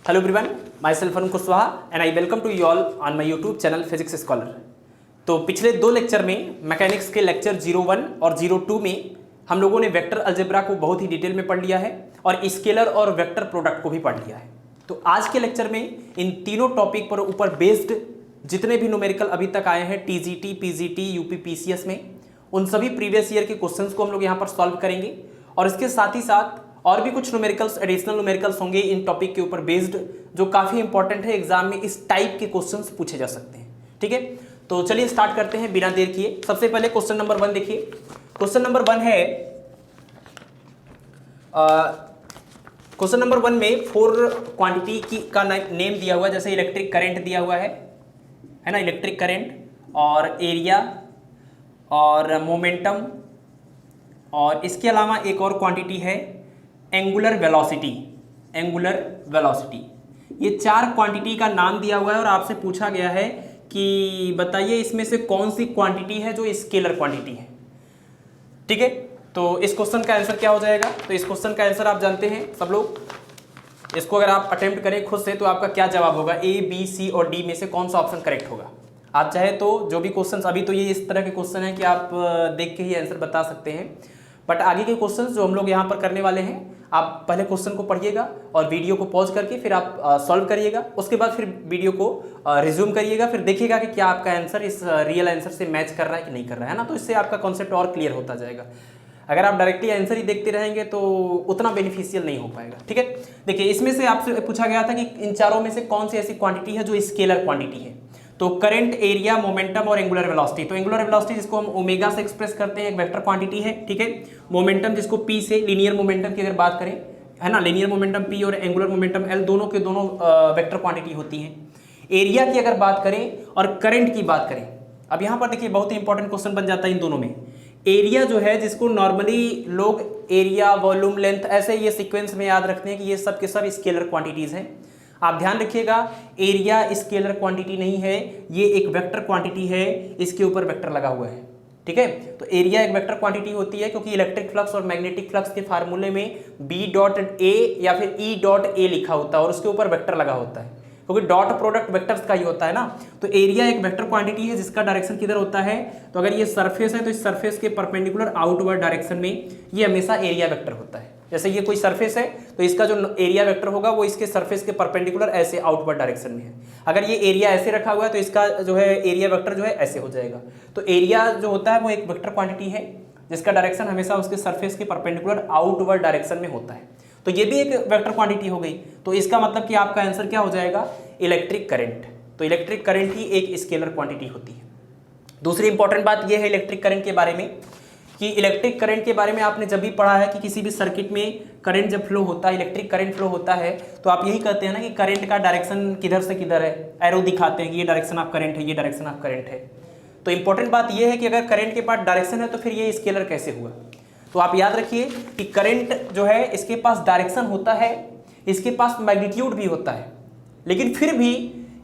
Hello everyone, myself Arun Kushwaha and I welcome to you all on my YouTube channel Physics Scholar। तो पिछले दो lecture में mechanics के lecture 01 और 02 में हम लोगों ने वेक्टर अलजेब्रा को बहुत ही डिटेल में पढ़ लिया है और स्केलर और वेक्टर प्रोडक्ट को भी पढ़ लिया है। तो आज के लेक्चर में इन तीनों टॉपिक पर ऊपर बेस्ड जितने भी न्यूमेरिकल अभी तक आए हैं टीजीटी, पीजीटी, यूपी, पीसीएस में, उन सभी प्रीवियस ईयर के क्वेश्चंस को हम लोग यहाँ पर सॉल्व करेंगे और इसके साथ ही साथ और भी कुछ न्यूमेरिकल्स, एडिशनल न्यूमेरिकल्स होंगे इन टॉपिक के ऊपर बेस्ड, जो काफ़ी इंपॉर्टेंट है। एग्जाम में इस टाइप के क्वेश्चंस पूछे जा सकते हैं। ठीक है, तो चलिए स्टार्ट करते हैं बिना देर किए। सबसे पहले क्वेश्चन नंबर 1 देखिए। क्वेश्चन नंबर 1 है, क्वेश्चन नंबर 1 में 4 क्वांटिटी की का नेम दिया हुआ है। जैसे इलेक्ट्रिक करंट दिया हुआ है ना, इलेक्ट्रिक करंट और एरिया और मोमेंटम, और इसके अलावा एक और क्वांटिटी है एंगुलर वेलोसिटी। एंगुलर वेलोसिटी, ये 4 क्वांटिटी का नाम दिया हुआ है और आपसे पूछा गया है कि बताइए इसमें से कौन सी क्वांटिटी है जो स्केलर क्वांटिटी है। ठीक है, तो इस क्वेश्चन का आंसर क्या हो जाएगा? तो इस क्वेश्चन का आंसर आप जानते हैं सब लोग। इसको अगर आप अटेम्प्ट करें खुद से तो आपका क्या जवाब होगा? ए, बी, सी और डी में से कौन सा ऑप्शन करेक्ट होगा? आप चाहे तो जो भी क्वेश्चन, अभी तो ये इस तरह के क्वेश्चन है कि आप देख के ही आंसर बता सकते हैं, बट आगे के क्वेश्चन जो हम लोग यहाँ पर करने वाले हैं, आप पहले क्वेश्चन को पढ़िएगा और वीडियो को पॉज करके फिर आप सॉल्व करिएगा। उसके बाद फिर वीडियो को रिज्यूम करिएगा, फिर देखिएगा कि क्या आपका आंसर इस रियल आंसर से मैच कर रहा है कि नहीं कर रहा है ना। तो इससे आपका कॉन्सेप्ट और क्लियर होता जाएगा। अगर आप डायरेक्टली आंसर ही देखते रहेंगे तो उतना बेनिफिशियल नहीं हो पाएगा। ठीक है, देखिए इसमें से आपसे पूछा गया था कि इन चारों में से कौन सी ऐसी क्वांटिटी है जो स्केलर क्वांटिटी है। तो करंट, एरिया, मोमेंटम और एंगुलर वेलोसिटी। तो एंगुलर वेलोसिटी जिसको हम ओमेगा से एक्सप्रेस करते हैं, एक वेक्टर क्वांटिटी है। ठीक है, मोमेंटम जिसको पी से, लीनियर मोमेंटम की अगर बात करें, है ना, लीनियर मोमेंटम पी और एंगुलर मोमेंटम एल, दोनों के दोनों वेक्टर क्वांटिटी होती हैं। एरिया की अगर बात करें और करंट की बात करें, अब यहाँ पर देखिए बहुत ही इंपॉर्टेंट क्वेश्चन बन जाता है इन दोनों में। एरिया जो है, जिसको नॉर्मली लोग एरिया, वॉल्यूम, लेंथ, ऐसे ये सीक्वेंस में याद रखते हैं कि ये सब के सब स्केलर क्वांटिटीज हैं। आप ध्यान रखिएगा, एरिया स्केलर क्वांटिटी नहीं है, ये एक वेक्टर क्वांटिटी है, इसके ऊपर वेक्टर लगा हुआ है। ठीक है, तो एरिया एक वेक्टर क्वांटिटी होती है क्योंकि इलेक्ट्रिक फ्लक्स और मैग्नेटिक फ्लक्स के फार्मूले में बी डॉट ए या फिर ई डॉट ए लिखा होता है और उसके ऊपर वेक्टर लगा होता है, क्योंकि डॉट प्रोडक्ट वेक्टर्स का ही होता है ना। तो एरिया एक वेक्टर क्वांटिटी है जिसका डायरेक्शन किधर होता है? तो अगर ये सरफेस है तो इस सरफेस के परपेंडिकुलर आउटवर्ड डायरेक्शन में ये हमेशा एरिया वेक्टर होता है। जैसे ये कोई सरफेस है तो इसका जो एरिया वेक्टर होगा वो इसके सरफेस के परपेंडिकुलर ऐसे आउटवर्ड डायरेक्शन में है। अगर ये एरिया ऐसे रखा हुआ है तो इसका जो है एरिया वेक्टर जो है ऐसे हो जाएगा। तो एरिया जो होता है वो एक वेक्टर क्वांटिटी है जिसका डायरेक्शन हमेशा उसके सरफेस के परपेंडिकुलर आउटवर्ड डायरेक्शन में होता है। तो ये भी एक वेक्टर क्वांटिटी हो गई। तो इसका मतलब कि आपका आंसर क्या हो जाएगा? Electric current. तो इलेक्ट्रिक करंट ही एक स्केलर क्वांटिटी होती है। दूसरी इंपॉर्टेंट बात यह है इलेक्ट्रिक करंट के बारे में कि इलेक्ट्रिक करंट के बारे में आपने जब भी पढ़ा है कि किसी भी सर्किट में करंट जब फ्लो होता है, इलेक्ट्रिक करंट फ्लो होता है, तो आप यही कहते हैं ना कि करंट का डायरेक्शन किधर से किधर है, एरो दिखाते हैं कि ये डायरेक्शन ऑफ करंट है, ये डायरेक्शन ऑफ करंट है। तो इंपॉर्टेंट बात यह है कि अगर करंट के पास डायरेक्शन है तो फिर ये स्केलर कैसे हुआ? तो आप याद रखिए कि करंट जो है इसके पास डायरेक्शन होता है, इसके पास मैग्नीट्यूड भी होता है, लेकिन फिर भी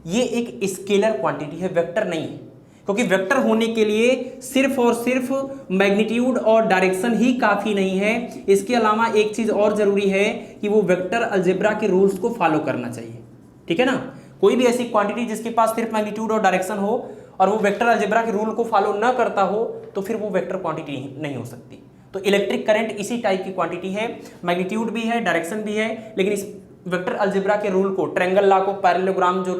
ये एक स्केलर क्वांटिटी है, वेक्टर नहीं है। क्योंकि वेक्टर होने के लिए सिर्फ और सिर्फ मैग्नीट्यूड और डायरेक्शन ही काफी नहीं है, इसके अलावा एक चीज और जरूरी है कि वो वेक्टर अलजेब्रा के रूल्स को फॉलो करना चाहिए। ठीक है ना, कोई भी ऐसी क्वांटिटी जिसके पास सिर्फ मैग्नीट्यूड और डायरेक्शन हो और वो वेक्टर अलजेब्रा के रूल को फॉलो ना करता हो तो फिर वो वेक्टर क्वांटिटी नहीं हो सकती। तो इलेक्ट्रिक करंट इसी टाइप की क्वांटिटी है, मैग्नीट्यूड भी है, डायरेक्शन भी है, लेकिन इस वेक्टर अलजेब्रा के रूल को, ट्रायंगल लॉ को, पैरेललोग्राम जो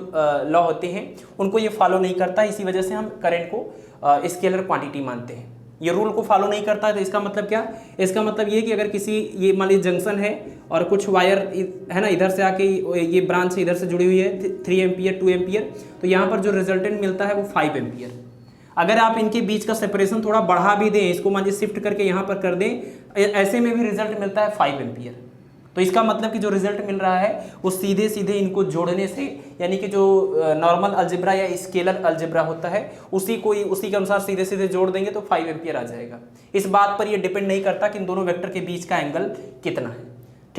लॉ होते हैं उनको ये फॉलो नहीं करता। इसी वजह से हम करंट को स्केलर क्वांटिटी मानते हैं। ये रूल को फॉलो नहीं करता है तो इसका मतलब क्या? इसका मतलब ये कि अगर किसी, ये मान लीजिए जंक्शन है और कुछ वायर है ना, इधर से आके ये ब्रांच इधर से जुड़ी हुई है 3 एम्पियर 2 एम्पियर, तो यहाँ पर जो रिजल्टेंट मिलता है वो 5 एम्पियर। अगर आप इनके बीच का सेपरेशन थोड़ा बढ़ा भी दें, इसको मान लीजिए शिफ्ट करके यहाँ पर कर दें, ऐसे में भी रिजल्ट मिलता है 5 एम्पियर। तो इसका मतलब कि जो रिजल्ट मिल रहा है वो सीधे सीधे इनको जोड़ने से, यानी कि जो नॉर्मल अलजेब्रा या स्केलर अलजेब्रा होता है उसी के अनुसार सीधे सीधे जोड़ देंगे तो 5 एम्पियर आ जाएगा। इस बात पर ये डिपेंड नहीं करता कि इन दोनों वेक्टर के बीच का एंगल कितना है।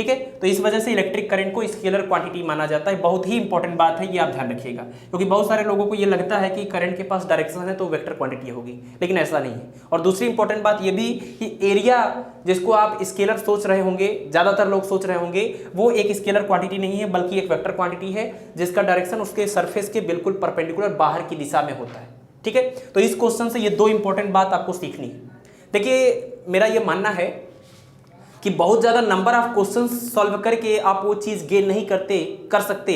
ठीक है। तो इस वजह से इलेक्ट्रिक करंट को स्केलर क्वांटिटी माना जाता है। बहुत ही इंपॉर्टेंट बात है, ये आप ध्यान रखिएगा, क्योंकि बहुत सारे लोगों को ये लगता है कि करंट के पास डायरेक्शन है तो वेक्टर क्वांटिटी होगी, लेकिन ऐसा नहीं है। और दूसरी इंपॉर्टेंट बात ये भी कि एरिया जिसको आप स्केलर सोच रहे होंगे, ज़्यादातर लोग सोच रहे होंगे, वो एक स्केलर क्वांटिटी नहीं है बल्कि एक वेक्टर क्वांटिटी है जिसका डायरेक्शन उसके सरफेस के बिल्कुल परपेंडिकुलर बाहर की दिशा में होता है। ठीक है, तो इस क्वेश्चन से ये दो इंपॉर्टेंट बात आपको सीखनी है। देखिए, मेरा ये मानना है कि बहुत ज़्यादा नंबर ऑफ क्वेश्चन सॉल्व करके आप वो चीज़ गेन नहीं कर सकते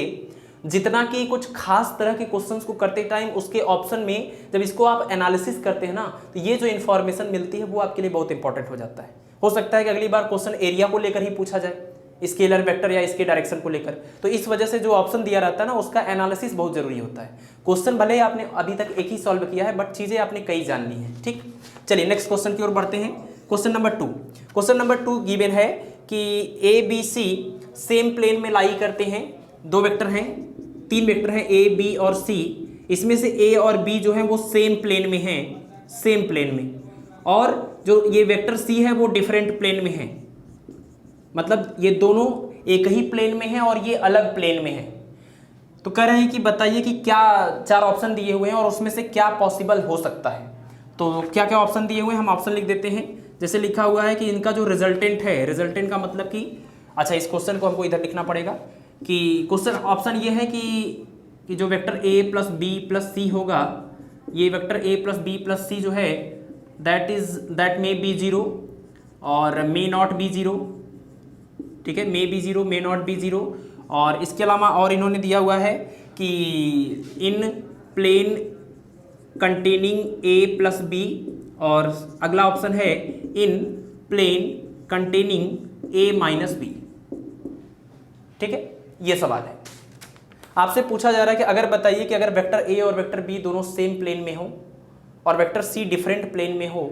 जितना कि कुछ खास तरह के क्वेश्चंस को करते टाइम उसके ऑप्शन में जब इसको आप एनालिसिस करते हैं ना, तो ये जो इन्फॉर्मेशन मिलती है वो आपके लिए बहुत इंपॉर्टेंट हो जाता है। हो सकता है कि अगली बार क्वेश्चन एरिया को लेकर ही पूछा जाए, स्केलर वेक्टर या इसके डायरेक्शन को लेकर, तो इस वजह से जो ऑप्शन दिया रहता है ना उसका एनालिसिस बहुत जरूरी होता है। क्वेश्चन भले आपने अभी तक एक ही सॉल्व किया है बट चीज़ें आपने कई जान ली हैं। ठीक, चलिए नेक्स्ट क्वेश्चन की ओर बढ़ते हैं। Question number 2, question number 2 given है कि A B C same plane में लाई करते हैं। दो वेक्टर हैं, तीन वेक्टर हैं ए बी और सी, इसमें से ए और बी जो है वो सेम प्लेन में हैं, सेम प्लेन में, और जो ये वेक्टर सी है वो डिफरेंट प्लेन में है, मतलब ये दोनों एक ही प्लेन में हैं और ये अलग प्लेन में है। तो कह रहे हैं कि बताइए कि क्या, चार ऑप्शन दिए हुए हैं और उसमें से क्या पॉसिबल हो सकता है। तो क्या क्या ऑप्शन दिए हुए हैं, हम ऑप्शन लिख देते हैं। जैसे लिखा हुआ है कि इनका जो रिजल्टेंट है, रिजल्टेंट का मतलब कि, अच्छा इस क्वेश्चन को हमको इधर लिखना पड़ेगा कि क्वेश्चन ऑप्शन ये है कि जो vector A plus B plus C होगा, ये vector A plus B plus C जो है दैट मे बी जीरो और मे नॉट बी जीरो। ठीक है, may be zero, may not be zero. और इसके अलावा और इन्होंने दिया हुआ है कि in plane containing A plus B, और अगला ऑप्शन है in plane containing A minus B. ठीक है, ये सवाल है, आपसे पूछा जा रहा है कि अगर बताइए कि अगर वेक्टर ए और वेक्टर बी दोनों सेम प्लेन में हो और वेक्टर सी डिफरेंट प्लेन में हो,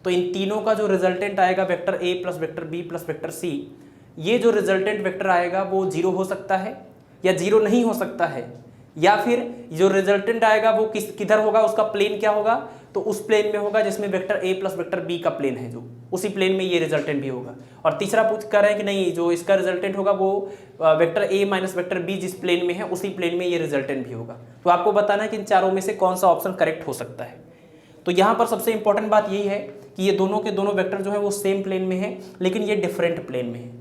तो इन तीनों का जो रिजल्टेंट आएगा vector A plus vector B plus vector C, ये जो रिजल्टेंट वेक्टर आएगा वो जीरो हो सकता है या जीरो नहीं हो सकता है, या फिर जो रिजल्टेंट आएगा वो किधर होगा, उसका प्लेन क्या होगा, तो उस प्लेन में होगा जिसमें vector A plus vector B का प्लेन है, जो उसी प्लेन में ये रिजल्टेंट भी होगा। और तीसरा पूछ कर रहे हैं कि नहीं, जो इसका रिजल्टेंट होगा वो vector A minus vector B जिस प्लेन में है उसी प्लेन में ये रिजल्टेंट भी होगा। तो आपको बताना है कि इन चारों में से कौन सा ऑप्शन करेक्ट हो सकता है। तो यहाँ पर सबसे इंपॉर्टेंट बात यही है कि ये दोनों के दोनों वेक्टर जो है वो सेम प्लेन में है, लेकिन ये डिफरेंट प्लेन में है।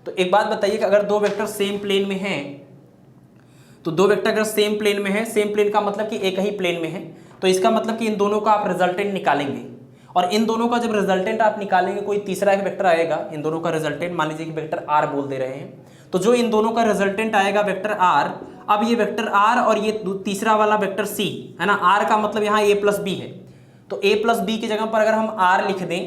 तो एक बात बताइए कि अगर दो वेक्टर सेम प्लेन में हैं, तो दो वेक्टर अगर सेम प्लेन में है, सेम प्लेन का मतलब कि एक ही प्लेन में है, तो इसका मतलब कि इन दोनों का आप रिजल्टेंट निकालेंगे, और इन दोनों का जब रिजल्टेंट आप निकालेंगे, कोई तीसरा एक वेक्टर आएगा, इन दोनों का रिजल्टेंट मान लीजिए कि वेक्टर आर बोल दे रहे हैं, तो जो इन दोनों का रिजल्टेंट आएगा वेक्टर आर, अब ये वेक्टर आर और ये तीसरा वाला वेक्टर सी है ना, आर का मतलब यहाँ ए प्लस बी है, तो ए प्लस बी की जगह पर अगर हम आर लिख दें,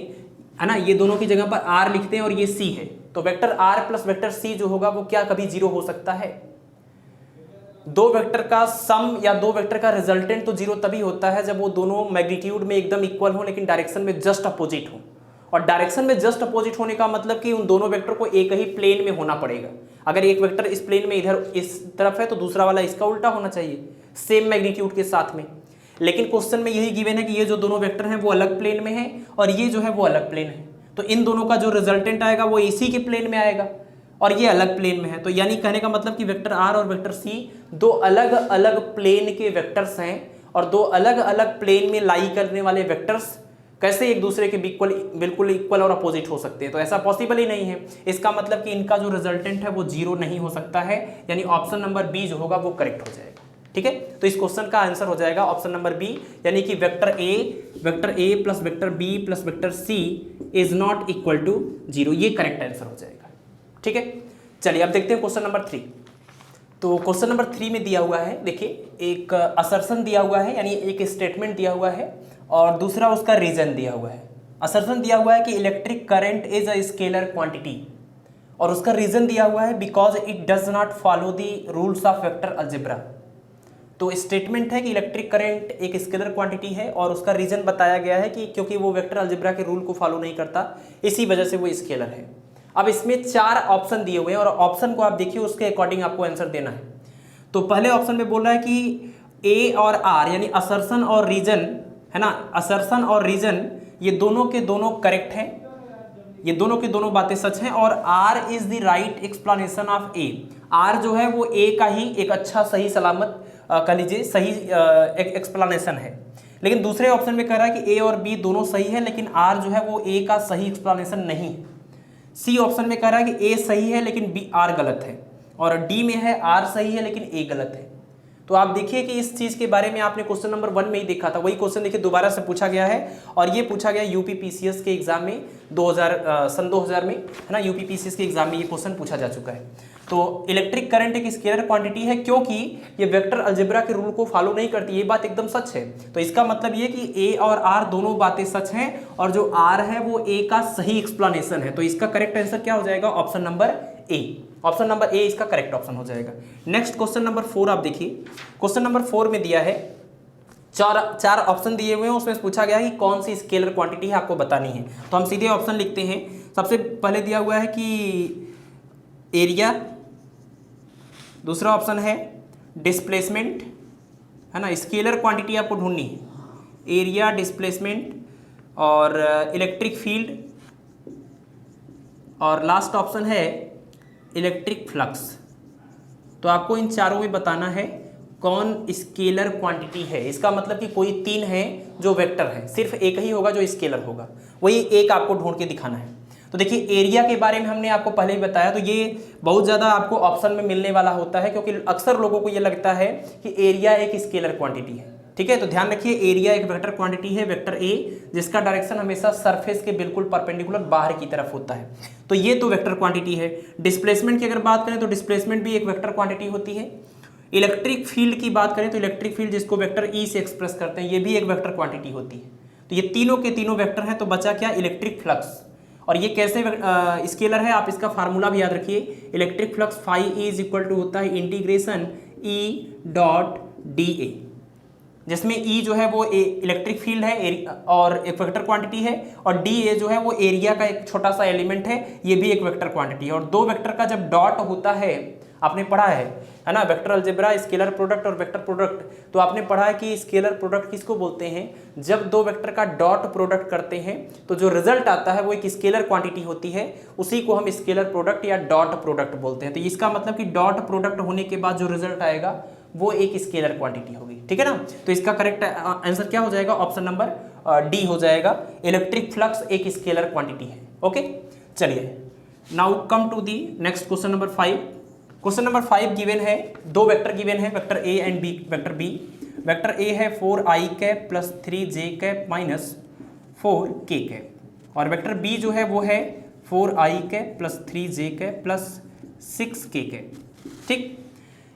है ना, ये दोनों की जगह पर आर लिखते हैं और ये सी है, तो vector R plus vector C जो होगा वो क्या कभी जीरो हो सकता है? दो वेक्टर का सम या दो वेक्टर का रिजल्टेंट तो जीरो तभी होता है जब वो दोनों मैग्नीट्यूड में एकदम इक्वल हो लेकिन डायरेक्शन में जस्ट अपोजिट हो। और डायरेक्शन में जस्ट अपोजिट होने का मतलब कि उन दोनों वेक्टर को एक ही प्लेन में होना पड़ेगा। अगर एक वेक्टर इस प्लेन में इधर इस तरफ है तो दूसरा वाला इसका उल्टा होना चाहिए, सेम मैग्नीट्यूड के साथ में। लेकिन क्वेश्चन में यही गिवन है कि ये जो दोनों वेक्टर हैं वो अलग प्लेन में है और ये जो है वो अलग प्लेन है, तो इन दोनों का जो रिजल्टेंट आएगा वो इसी के प्लेन में आएगा और ये अलग प्लेन में है। तो यानी कहने का मतलब कि वेक्टर आर और वेक्टर सी दो अलग अलग प्लेन के वेक्टर्स हैं, और दो अलग अलग प्लेन में लाई करने वाले वेक्टर्स कैसे एक दूसरे के बिल्कुल इक्वल और अपोजिट हो सकते हैं? तो ऐसा पॉसिबल ही नहीं है। इसका मतलब कि इनका जो रिजल्टेंट है वो जीरो नहीं हो सकता है, यानी ऑप्शन नंबर बी जो होगा वो करेक्ट हो जाएगा। ठीक है, तो इस क्वेश्चन का आंसर हो जाएगा ऑप्शन नंबर बी, यानी कि vector A plus vector B plus vector C is not equal to zero, ये करेक्ट आंसर हो जाएगा। ठीक है, चलिए अब देखते हैं क्वेश्चन नंबर 3। तो क्वेश्चन नंबर 3 में दिया हुआ है, देखिए एक असर्शन दिया हुआ है, यानी एक स्टेटमेंट दिया हुआ है और दूसरा उसका रीजन दिया हुआ है। असर्शन दिया हुआ है कि electric current is a scalar quantity, और उसका रीजन दिया हुआ है because it does not follow the rules of vector algebra. तो स्टेटमेंट है कि इलेक्ट्रिक करंट एक स्केलर क्वांटिटी है और उसका रीजन बताया गया है कि क्योंकि वो वेक्टर अलजेब्रा के रूल को फॉलो नहीं करता, इसी वजह से वो स्केलर है। अब इसमें 4 ऑप्शन दिए हुए हैं और ऑप्शन को आप देखिए, उसके अकॉर्डिंग आपको आंसर देना है। तो पहले ऑप्शन में बोल रहा है कि ए और आर यानी असर्शन और रीजन, है ना, असर्शन और रीजन ये दोनों के दोनों करेक्ट हैं, ये दोनों की दोनों बातें सच हैं और R is the right explanation of A. R जो है वो ए का ही एक अच्छा सही सलामत कह लीजिए सही एक्सप्लेनेशन है। लेकिन दूसरे ऑप्शन में कह रहा है कि ए और बी दोनों सही है लेकिन आर जो है वो ए का सही एक्सप्लेनेशन नहीं है। सी ऑप्शन में कह रहा है कि ए सही है लेकिन बी आर गलत है, और डी में है आर सही है लेकिन ए गलत है। तो आप देखिए कि इस चीज़ के बारे में आपने क्वेश्चन नंबर 1 में ही देखा था, वही क्वेश्चन देखिए दोबारा से पूछा गया है और ये पूछा गया यूपीपीसीएस के एग्जाम में सन 2000 में, है ना। यूपीपीसीएस के एग्जाम में ये क्वेश्चन पूछा जा चुका है। तो इलेक्ट्रिक करंट एक स्केलर क्वांटिटी है क्योंकि ये वेक्टर अलजेब्रा के रूल को फॉलो नहीं करती, ये बात एकदम सच है। तो इसका मतलब ये कि ए और आर दोनों बातें सच हैं और जो आर है वो ए का सही एक्सप्लेनेशन है। तो इसका करेक्ट आंसर क्या हो जाएगा? Option number A. Option number A इसका करेक्ट ऑप्शन हो जाएगा। नेक्स्ट क्वेश्चन नंबर 4 आप देखिए। क्वेश्चन नंबर 4 में दिया है चार ऑप्शन दिए हुए हैं, उसमें पूछा गया है कि कौन सी स्केलर क्वांटिटी है आपको बतानी है। तो हम सीधे ऑप्शन लिखते हैं। सबसे पहले दिया हुआ है कि एरिया, दूसरा ऑप्शन है डिस्प्लेसमेंट, है ना। स्केलर क्वांटिटी आपको ढूंढनी है, एरिया, डिस्प्लेसमेंट और इलेक्ट्रिक फील्ड, और लास्ट ऑप्शन है इलेक्ट्रिक फ्लक्स। तो आपको इन चारों में बताना है कौन स्केलर क्वांटिटी है। इसका मतलब कि कोई 3 है जो वेक्टर है, सिर्फ एक ही होगा जो स्केलर होगा, वही एक आपको ढूंढ के दिखाना है। तो देखिए एरिया के बारे में हमने आपको पहले ही बताया, तो ये बहुत ज़्यादा आपको ऑप्शन में मिलने वाला होता है क्योंकि अक्सर लोगों को ये लगता है कि एरिया एक स्केलर क्वांटिटी है। ठीक है, तो ध्यान रखिए एरिया एक वेक्टर क्वांटिटी है, वेक्टर ए, जिसका डायरेक्शन हमेशा सरफेस के बिल्कुल परपेंडिकुलर बाहर की तरफ होता है। तो ये तो वेक्टर क्वांटिटी है। डिस्प्लेसमेंट की अगर बात करें तो डिस्प्लेसमेंट भी एक वेक्टर क्वांटिटी होती है। इलेक्ट्रिक फील्ड की बात करें तो इलेक्ट्रिक फील्ड जिसको वेक्टर ई से एक्सप्रेस करते हैं, ये भी एक वेक्टर क्वांटिटी होती है। तो ये तीनों के तीनों वेक्टर हैं। तो बचा क्या? Electric flux. और ये कैसे स्केलर है, आप इसका फार्मूला भी याद रखिए। Electric flux phi E is equal to होता है integration E dot D A, जिसमें ई जो है वो इलेक्ट्रिक फील्ड है और एक वेक्टर क्वांटिटी है, और डी ए जो है वो एरिया का एक छोटा सा एलिमेंट है, ये भी एक वेक्टर क्वांटिटी है। और दो वेक्टर का जब डॉट होता है, आपने पढ़ा है ना, वेक्टर अलजेब्रा, स्केलर प्रोडक्ट और वेक्टर प्रोडक्ट। तो आपने पढ़ा है कि स्केलर प्रोडक्ट किसको बोलते हैं? जब दो वेक्टर का डॉट प्रोडक्ट करते हैं तो जो रिजल्ट आता है वो एक स्केलर क्वांटिटी होती है, उसी को हम स्केलर प्रोडक्ट या डॉट प्रोडक्ट बोलते हैं। तो इसका मतलब कि डॉट प्रोडक्ट होने के बाद जो रिजल्ट आएगा वो एक स्केलर क्वांटिटी होगी। ठीक है ना। तो इसका करेक्ट आंसर क्या हो जाएगा? ऑप्शन नंबर डी हो जाएगा। इलेक्ट्रिक फ्लक्स एक स्केलर क्वांटिटी है। ओके, चलिए now come to the next question number 5। Question number 5 given है, दो वेक्टर गिवन है, vector A and B, vector B. Vector A है 4i cap plus 3j cap minus 4k cap, और vector B जो है वो है 4i cap plus 3j cap plus 6k cap. ठीक,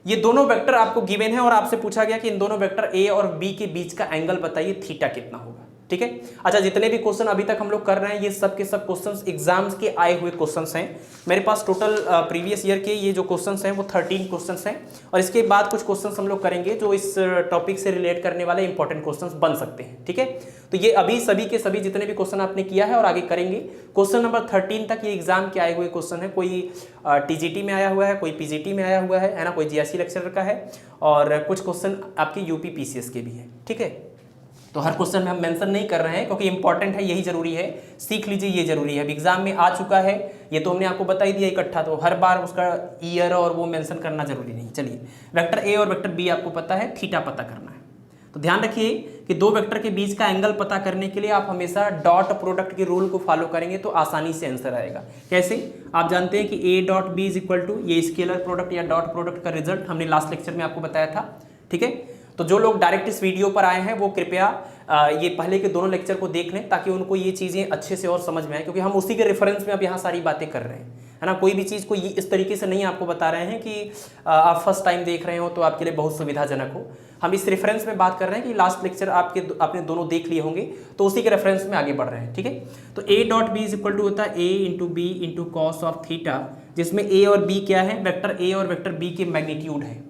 ये दोनों वेक्टर आपको गिवन है और आपसे पूछा गया कि इन दोनों वेक्टर ए और बी के बीच का एंगल बताइए, थीटा कितना होगा। ठीक है। अच्छा, जितने भी क्वेश्चन अभी तक हम लोग कर रहे हैं ये सब के सब क्वेश्चंस एग्जाम्स के आए हुए क्वेश्चंस हैं। मेरे पास टोटल प्रीवियस ईयर के ये जो क्वेश्चंस हैं वो 13 क्वेश्चंस हैं, और इसके बाद कुछ क्वेश्चंस हम लोग करेंगे जो इस टॉपिक से रिलेट करने वाले इंपॉर्टेंट क्वेश्चंस बन सकते हैं। ठीक है, तो ये अभी सभी के सभी जितने भी क्वेश्चन आपने किया है और आगे करेंगे, क्वेश्चन नंबर 13 तक ये एग्जाम के आए हुए क्वेश्चन है। कोई टीजीटी में आया हुआ है, कोई पीजीटी में आया हुआ है ना, कोई जीएससी लेक्चरर का है, और कुछ क्वेश्चन आपके यूपी पीसीएस के भी है। ठीक है, तो हर क्वेश्चन में हम मेंशन नहीं कर रहे हैं क्योंकि इंपॉर्टेंट है, यही जरूरी है, सीख लीजिए, ये जरूरी है। अब एग्जाम में आ चुका है ये तो हमने आपको बता ही दिया इकट्ठा, तो हर बार उसका ईयर और वो मेंशन करना जरूरी नहीं। चलिए, वेक्टर ए और वेक्टर बी आपको पता है, थीटा पता करना है। तो ध्यान रखिए कि दो वेक्टर के बीच का एंगल पता करने के लिए आप हमेशा डॉट प्रोडक्ट के रूल को फॉलो करेंगे तो आसानी से आंसर आएगा। कैसे? आप जानते हैं कि A dot B is equal to, ये स्केलर प्रोडक्ट या डॉट प्रोडक्ट का रिजल्ट हमने लास्ट लेक्चर में आपको बताया था। ठीक है, तो जो लोग डायरेक्ट इस वीडियो पर आए हैं वो कृपया ये पहले के दोनों लेक्चर को देख लें ताकि उनको ये चीज़ें अच्छे से और समझ में आए, क्योंकि हम उसी के रेफरेंस में अब यहाँ सारी बातें कर रहे हैं, है ना। कोई भी चीज़ को ये इस तरीके से नहीं आपको बता रहे हैं कि आप फर्स्ट टाइम देख रहे हो तो आपके लिए बहुत सुविधाजनक हो। हम इस रेफरेंस में बात कर रहे हैं कि लास्ट लेक्चर आपने दोनों देख लिए होंगे, तो उसी के रेफरेंस में आगे बढ़ रहे हैं। ठीक है, तो A dot B is equal to होता है A into B into cos of theta, जिसमें ए और बी क्या है? वेक्टर ए और वेक्टर बी के मैग्नीट्यूड है।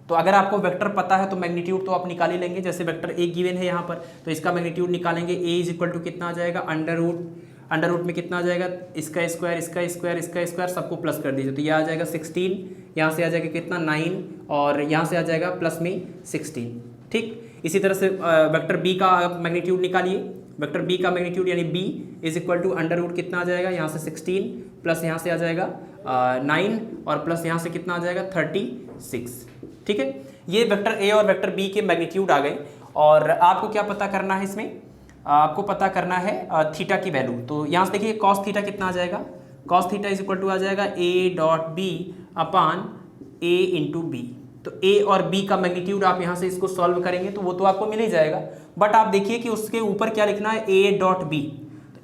तो अगर आपको वेक्टर पता है तो मैग्नीट्यूड तो आप निकाल ही लेंगे। जैसे वेक्टर ए गिवन है यहाँ पर, तो इसका मैग्नीट्यूड निकालेंगे। ए इज इक्वल टू कितना आ जाएगा? अंडर रूट में कितना आ जाएगा? इसका स्क्वायर, इसका स्क्वायर, इसका स्क्वायर, सबको प्लस कर दीजिए। तो यह आ जाएगा 16, यहाँ से आ जाएगा कितना? 9, और यहाँ से आ जाएगा प्लस में 16। ठीक, इसी तरह से वेक्टर बी का मैग्नीट्यूड निकालिए। वेक्टर बी का मैग्नीट्यूड यानी B is equal to under root कितना आ जाएगा, यहाँ से 16 प्लस यहाँ से आ जाएगा 9 और प्लस यहाँ से कितना आ जाएगा 36। ठीक है, ये वेक्टर ए और वेक्टर बी के मैग्नीट्यूड आ गए। और आपको क्या पता करना है इसमें, आपको पता करना है थीटा की वैल्यू। तो यहाँ से देखिए कॉस थीटा कितना आ जाएगा, cos theta is equal to आ जाएगा A dot B upon A into B. तो ए और बी का मैग्नीट्यूड आप यहाँ से इसको सॉल्व करेंगे तो वो तो आपको मिल ही जाएगा, बट आप देखिए कि उसके ऊपर क्या लिखना है, ए डॉट बी।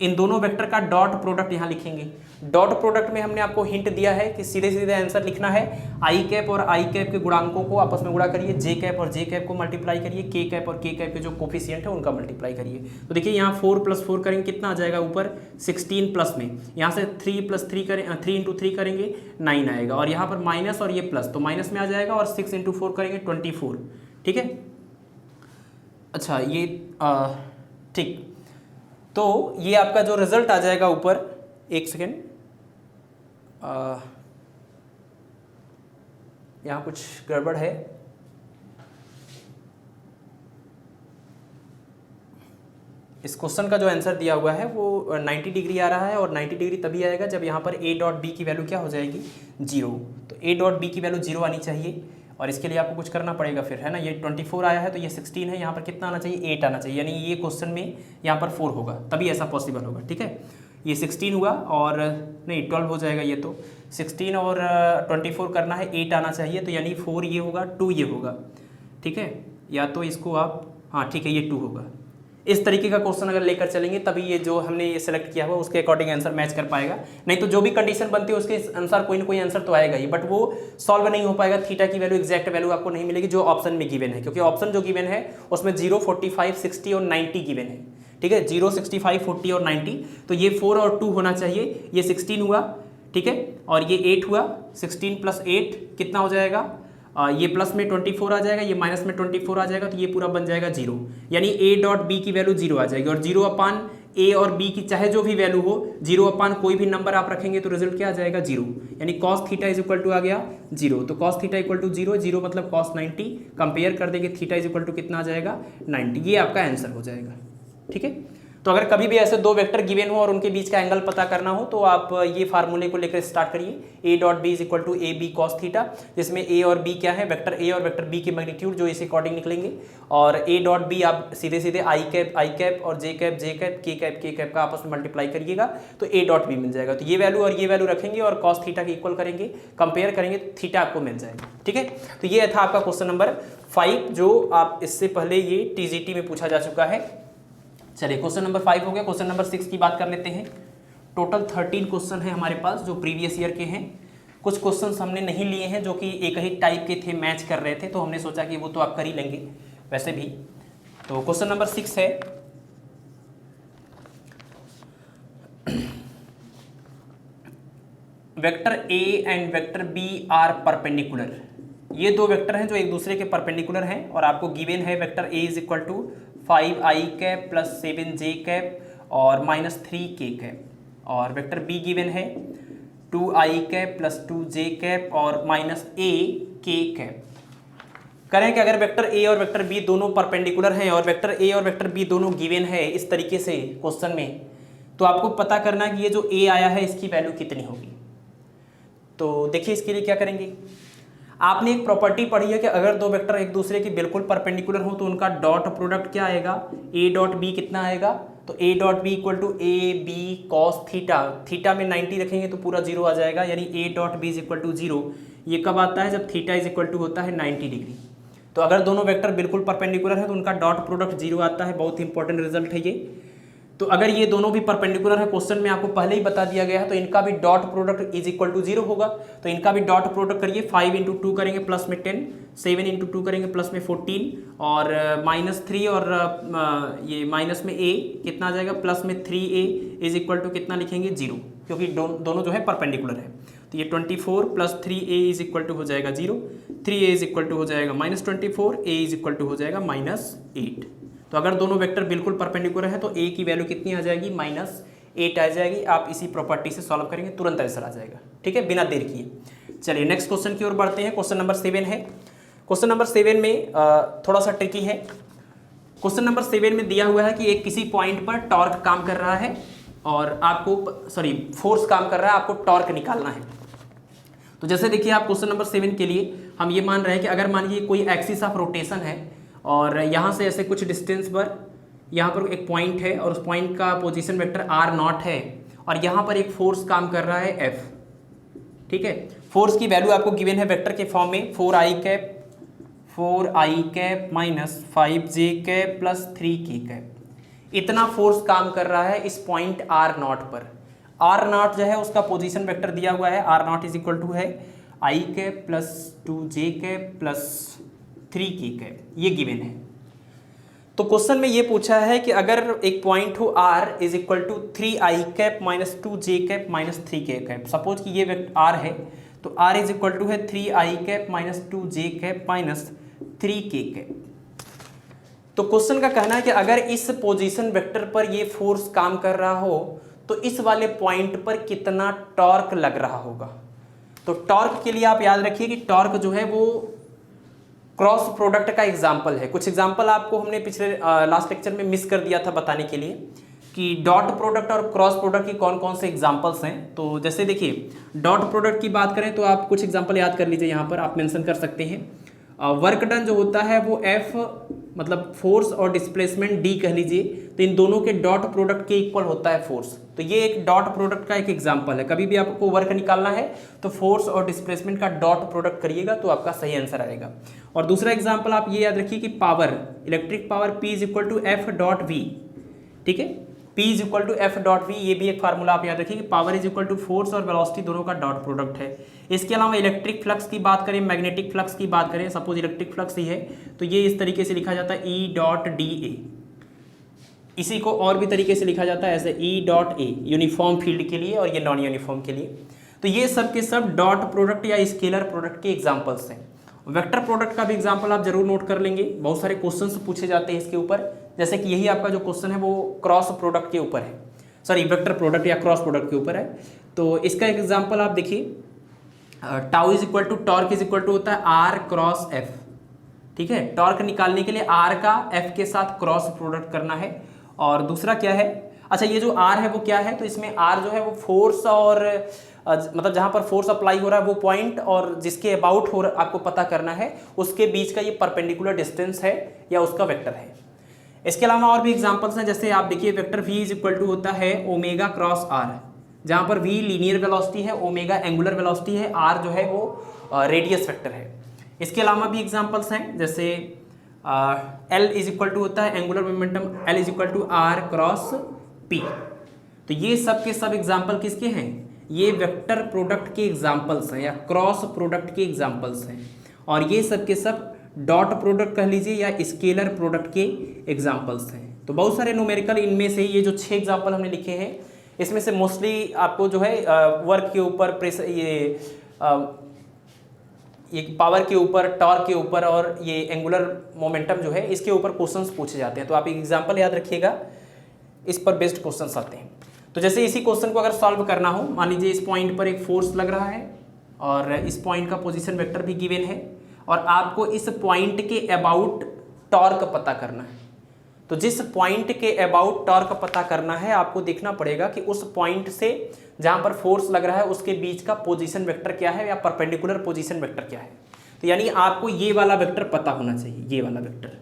इन दोनों वेक्टर का डॉट प्रोडक्ट यहाँ लिखेंगे। डॉट प्रोडक्ट में हमने आपको हिंट दिया है कि सीधे सीधे आंसर लिखना है, आई कैप और आई कैप के गुणांकों को आपस में गुणा करिए, जे कैप और जे कैप को मल्टीप्लाई करिए, के कैप और के कैप के जो कोफिशिएंट है उनका मल्टीप्लाई करिए। तो देखिए यहाँ 4 + 4 करेंगे कितना आ जाएगा ऊपर 16 प्लस में, यहाँ से 3 + 3 करें 3 × 3 करेंगे 9 आएगा, और यहाँ पर माइनस और ये प्लस तो माइनस में आ जाएगा, और 6 × 4 करेंगे 24। ठीक है, अच्छा ये ठीक, तो ये आपका जो रिजल्ट आ जाएगा ऊपर, एक सेकेंड, यहाँ कुछ गड़बड़ है। इस क्वेश्चन का जो आंसर दिया हुआ है वो 90 डिग्री आ रहा है, और 90 डिग्री तभी आएगा जब यहाँ पर ए डॉट बी की वैल्यू क्या हो जाएगी 0। तो ए डॉट बी की वैल्यू 0 आनी चाहिए, और इसके लिए आपको कुछ करना पड़ेगा फिर, है ना। ये 24 आया है तो ये 16 है, यहाँ पर कितना आना चाहिए 8 आना चाहिए, यानी ये क्वेश्चन में यहाँ पर 4 होगा, तभी ऐसा पॉसिबल होगा। ठीक है, ये 16 हुआ और नहीं 12 हो जाएगा, ये तो 16 और 24 करना है, 8 आना चाहिए, तो यानी 4 ये होगा 2 ये होगा। ठीक है, या तो इसको आप, हाँ ठीक है ये 2 होगा। इस तरीके का क्वेश्चन अगर लेकर चलेंगे तभी ये जो हमने ये सेलेक्ट किया हुआ उसके अकॉर्डिंग आंसर मैच कर पाएगा, नहीं तो जो भी कंडीशन बनती है उसके अनुसार कोई ना कोई आंसर तो आएगा ही, बट वो सॉल्व नहीं हो पाएगा। थीटा की वैल्यू एग्जैक्ट वैल्यू आपको नहीं मिलेगी जो ऑप्शन में गिवन है, क्योंकि ऑप्शन जो गिवन है उसमें 0, 45, 60 और 90 गिवन है। ठीक है, 0, 65, 40 और 90, तो ये 4 और 2 होना चाहिए, ये 16 हुआ। ठीक है, और ये 8 हुआ, 16 + 8 कितना हो जाएगा, ये प्लस में 24 आ जाएगा, ये माइनस में 24 आ जाएगा, तो ये पूरा बन जाएगा 0, यानी ए डॉट बी की वैल्यू 0 आ जाएगी। और 0 अपान ए और बी की चाहे जो भी वैल्यू हो, 0 अपान कोई भी नंबर आप रखेंगे तो रिजल्ट क्या आ जाएगा 0, यानी cos theta is equal to आ गया 0। तो कॉस थीटा इक्वल टू 0, 0 मतलब कॉस 90, कंपेयर कर देंगे थीटा इज इक्वल टू कितना आ जाएगा 90, ये आपका आंसर हो जाएगा। ठीक है, तो अगर कभी भी ऐसे दो वेक्टर गिवन हो और उनके बीच का एंगल पता करना हो तो आप ये फार्मूले को लेकर स्टार्ट करिए, A dot B is equal to A B cos theta, जिसमें ए और बी क्या है, वेक्टर ए और वेक्टर बी के मैग्नीट्यूड जो इस अकॉर्डिंग निकलेंगे, और ए डॉट बी आप सीधे सीधे आई कैप और जे कैप के कैप का आपस में मल्टीप्लाई करिएगा तो ए डॉट बी मिल जाएगा। तो ये वैल्यू और ये वैल्यू रखेंगे और कॉस थीटा के इक्वल करेंगे, कंपेयर करेंगे तो थीटा आपको मिल जाएगा। ठीक है, तो ये था आपका क्वेश्चन नंबर 5 जो आप इससे पहले ये टीजीटी में पूछा जा चुका है। चलिए क्वेश्चन नंबर 5 हो गया। क्वेश्चन नंबर 6 की बात कर लेते हैं। टोटल 13 क्वेश्चन है हमारे पास जो प्रीवियस ईयर के हैं। कुछ क्वेश्चन हमने नहीं लिए हैं जो कि एक ही टाइप के थे, मैच कर रहे थे, तो हमने सोचा कि वो तो आप कर ही लेंगे वैसे भी। तो क्वेश्चन नंबर 6 है, vector A and vector B are perpendicular. ये दो वेक्टर हैं जो एक दूसरे के परपेंडिकुलर हैं, और आपको गिवन है vector A is equal to 5i cap plus 7j cap और -3k कैप, और वेक्टर बी गिवन है 2i cap plus 2j cap और -ak कैप। करें कि अगर वेक्टर ए और वेक्टर बी दोनों परपेंडिकुलर हैं और वेक्टर ए और वेक्टर बी दोनों गिवन है इस तरीके से क्वेश्चन में, तो आपको पता करना है कि ये जो ए आया है इसकी वैल्यू कितनी होगी। तो देखिए इसके लिए क्या करेंगे, आपने एक प्रॉपर्टी पढ़ी है कि अगर दो वेक्टर एक दूसरे के बिल्कुल परपेंडिकुलर हो तो उनका डॉट प्रोडक्ट क्या आएगा, ए डॉट बी कितना आएगा, तो A dot B equal to A B cos theta, theta में 90 रखेंगे तो पूरा 0 आ जाएगा, यानी A dot B is equal to 0। ये कब आता है, जब थीटा इज इक्वल टू होता है 90 डिग्री। तो अगर दोनों वेक्टर बिल्कुल परपेंडिकुलर है तो उनका डॉट प्रोडक्ट 0 आता है, बहुत इंपॉर्टेंट रिजल्ट है ये। तो अगर ये दोनों भी परपेंडिकुलर है, क्वेश्चन में आपको पहले ही बता दिया गया है, तो इनका भी dot product is equal to 0 होगा। तो इनका भी डॉट प्रोडक्ट करिए, 5 × 2 करेंगे प्लस में 10, 7 × 2 करेंगे प्लस में 14, और -3 और ये माइनस में a कितना आ जाएगा, प्लस में 3a इज इक्वल टू कितना लिखेंगे 0, क्योंकि दोनों जो है परपेंडिकुलर है। तो ये 24 plus 3a is equal to हो जाएगा 0, 3a इज इक्वल टू हो जाएगा -24, a इज इक्वल टू हो जाएगा -8। तो अगर दोनों वेक्टर बिल्कुल परपेंडिकुलर है तो a की वैल्यू कितनी आ जाएगी, -8 आ जाएगी। आप इसी प्रॉपर्टी से सॉल्व करेंगे, तुरंत आंसर आ जाएगा। ठीक है, बिना देर किए। चलिए नेक्स्ट क्वेश्चन की ओर बढ़ते हैं। क्वेश्चन नंबर 7 है। क्वेश्चन नंबर 7 में थोड़ा सा ट्रिकी है। क्वेश्चन नंबर 7 में दिया हुआ है कि एक किसी पॉइंट पर टॉर्क काम कर रहा है और आपको फोर्स काम कर रहा है, आपको टॉर्क निकालना है। तो जैसे देखिए आप क्वेश्चन नंबर 7 के लिए हम ये मान रहे हैं कि अगर मान लीजिए कोई एक्सिस ऑफ रोटेशन है और यहाँ से ऐसे कुछ डिस्टेंस पर यहाँ पर एक पॉइंट है और उस पॉइंट का पोजीशन वेक्टर r0 है और यहाँ पर एक फोर्स काम कर रहा है F, ठीक है। फोर्स की वैल्यू आपको गिवन है वेक्टर के फॉर्म में 4i cap minus 5j cap plus 3k cap. इतना फोर्स काम कर रहा है इस पॉइंट r0 पर। r0 जो है उसका पोजीशन वेक्टर दिया हुआ है, r0 इज इक्वल टू है i cap plus 2j cap plus 3k cap, ये गिवन है। तो क्वेश्चन में ये पूछा है कि अगर एक पॉइंट हो r is equal to 3i cap minus 2j cap minus 3k cap. Suppose कि ये r है तो r इज इक्वल टू है 3i cap minus 2j cap minus 3k cap. तो क्वेश्चन का कहना है कि अगर इस पोजीशन वेक्टर पर ये फोर्स काम कर रहा हो तो इस वाले पॉइंट पर कितना टॉर्क लग रहा होगा। तो टॉर्क के लिए आप याद रखिए कि टॉर्क जो है वो क्रॉस प्रोडक्ट का एग्जाम्पल है। कुछ एग्जाम्पल आपको हमने पिछले लास्ट लेक्चर में मिस कर दिया था बताने के लिए कि डॉट प्रोडक्ट और क्रॉस प्रोडक्ट की कौन कौन से एग्जाम्पल्स हैं। तो जैसे देखिए डॉट प्रोडक्ट की बात करें तो आप कुछ एग्जाम्पल याद कर लीजिए, यहाँ पर आप मेंशन कर सकते हैं। वर्क डन जो होता है वो F मतलब फोर्स और डिस्प्लेसमेंट D कह लीजिए, तो इन दोनों के डॉट प्रोडक्ट के इक्वल होता है फोर्स। तो ये एक डॉट प्रोडक्ट का एक एग्जांपल है। कभी भी आपको वर्क निकालना है तो फोर्स और डिस्प्लेसमेंट का डॉट प्रोडक्ट करिएगा तो आपका सही आंसर आएगा। और दूसरा एग्जांपल आप ये याद रखिए कि power, electric power P is equal to F dot V, ठीक है। P is equal to F dot V, ये भी एक फार्मूला आप याद रखिए कि power is equal to force और वेलोसिटी दोनों का डॉट प्रोडक्ट है। इसके अलावा इलेक्ट्रिक फ्लक्स की बात करें, मैग्नेटिक फ्लक्स की बात करें, सपोज इलेक्ट्रिक फ्लक्स ही है तो ये इस तरीके से लिखा जाता है E डॉट DA। इसी को और भी तरीके से लिखा जाता है ऐसे E dot A, uniform field के लिए और ये नॉन यूनिफॉर्म के लिए। तो ये सब के सब डॉट प्रोडक्ट या स्केलर प्रोडक्ट के एग्जाम्पल्स हैं। वेक्टर प्रोडक्ट का भी एग्जाम्पल आप जरूर नोट कर लेंगे, बहुत सारे क्वेश्चंस पूछे जाते हैं इसके ऊपर। जैसे कि यही आपका जो क्वेश्चन है वो क्रॉस प्रोडक्ट के ऊपर है, सॉरी वेक्टर प्रोडक्ट या क्रॉस प्रोडक्ट के ऊपर है। तो इसका एक एग्जाम्पल आप देखिए, tau is equal to torque is equal to होता है R क्रॉस F, ठीक है। टॉर्क निकालने के लिए R का F के साथ क्रॉस प्रोडक्ट करना है। और दूसरा क्या है, अच्छा ये जो R है वो क्या है, तो इसमें R जो है वो फोर्स और मतलब जहाँ पर फोर्स अप्लाई हो रहा है वो पॉइंट और जिसके अबाउट हो रहा आपको पता करना है उसके बीच का ये परपेंडिकुलर डिस्टेंस है या उसका वेक्टर है। इसके अलावा और भी एग्जांपल्स हैं, जैसे आप देखिए vector v is equal to होता है ओमेगा क्रॉस r, जहाँ पर v लीनियर वेलोसिटी है, ओमेगा एंगुलर वेलोसिटी है, r जो है वो रेडियस वेक्टर है। इसके अलावा भी एग्जांपल्स हैं, जैसे l इज इक्वल टू होता है angular momentum, l is equal to r cross p। तो ये सब के सब एग्जाम्पल किसके हैं, ये वेक्टर प्रोडक्ट के एग्जाम्पल्स हैं या क्रॉस प्रोडक्ट के एग्जाम्पल्स हैं। और ये सब के सब डॉट प्रोडक्ट कह लीजिए या स्केलर प्रोडक्ट के एग्जाम्पल्स हैं। तो बहुत सारे न्यूमेरिकल, इनमें से ये जो 6 एग्जाम्पल हमने लिखे हैं इसमें से मोस्टली आपको जो है वर्क के ऊपर, प्रेशर, ये पावर के ऊपर, टॉर्क के ऊपर और ये एंगुलर मोमेंटम जो है इसके ऊपर क्वेश्चंस पूछे जाते हैं। तो आप एक एग्जाम्पल याद रखिएगा, इस पर बेस्ड क्वेश्चंस आते हैं। तो जैसे इसी क्वेश्चन को अगर सॉल्व करना हो, मान लीजिए इस पॉइंट पर एक फोर्स लग रहा है और इस पॉइंट का पोजीशन वेक्टर भी गिवन है और आपको इस पॉइंट के अबाउट टॉर्क पता करना है। तो जिस पॉइंट के अबाउट टॉर्क पता करना है आपको देखना पड़ेगा कि उस पॉइंट से जहां पर फोर्स लग रहा है उसके बीच का पोजीशन वेक्टर क्या है या परपेंडिकुलर पोजीशन वेक्टर क्या है। तो यानी आपको ये वाला वेक्टर पता होना चाहिए, ये वाला वेक्टर।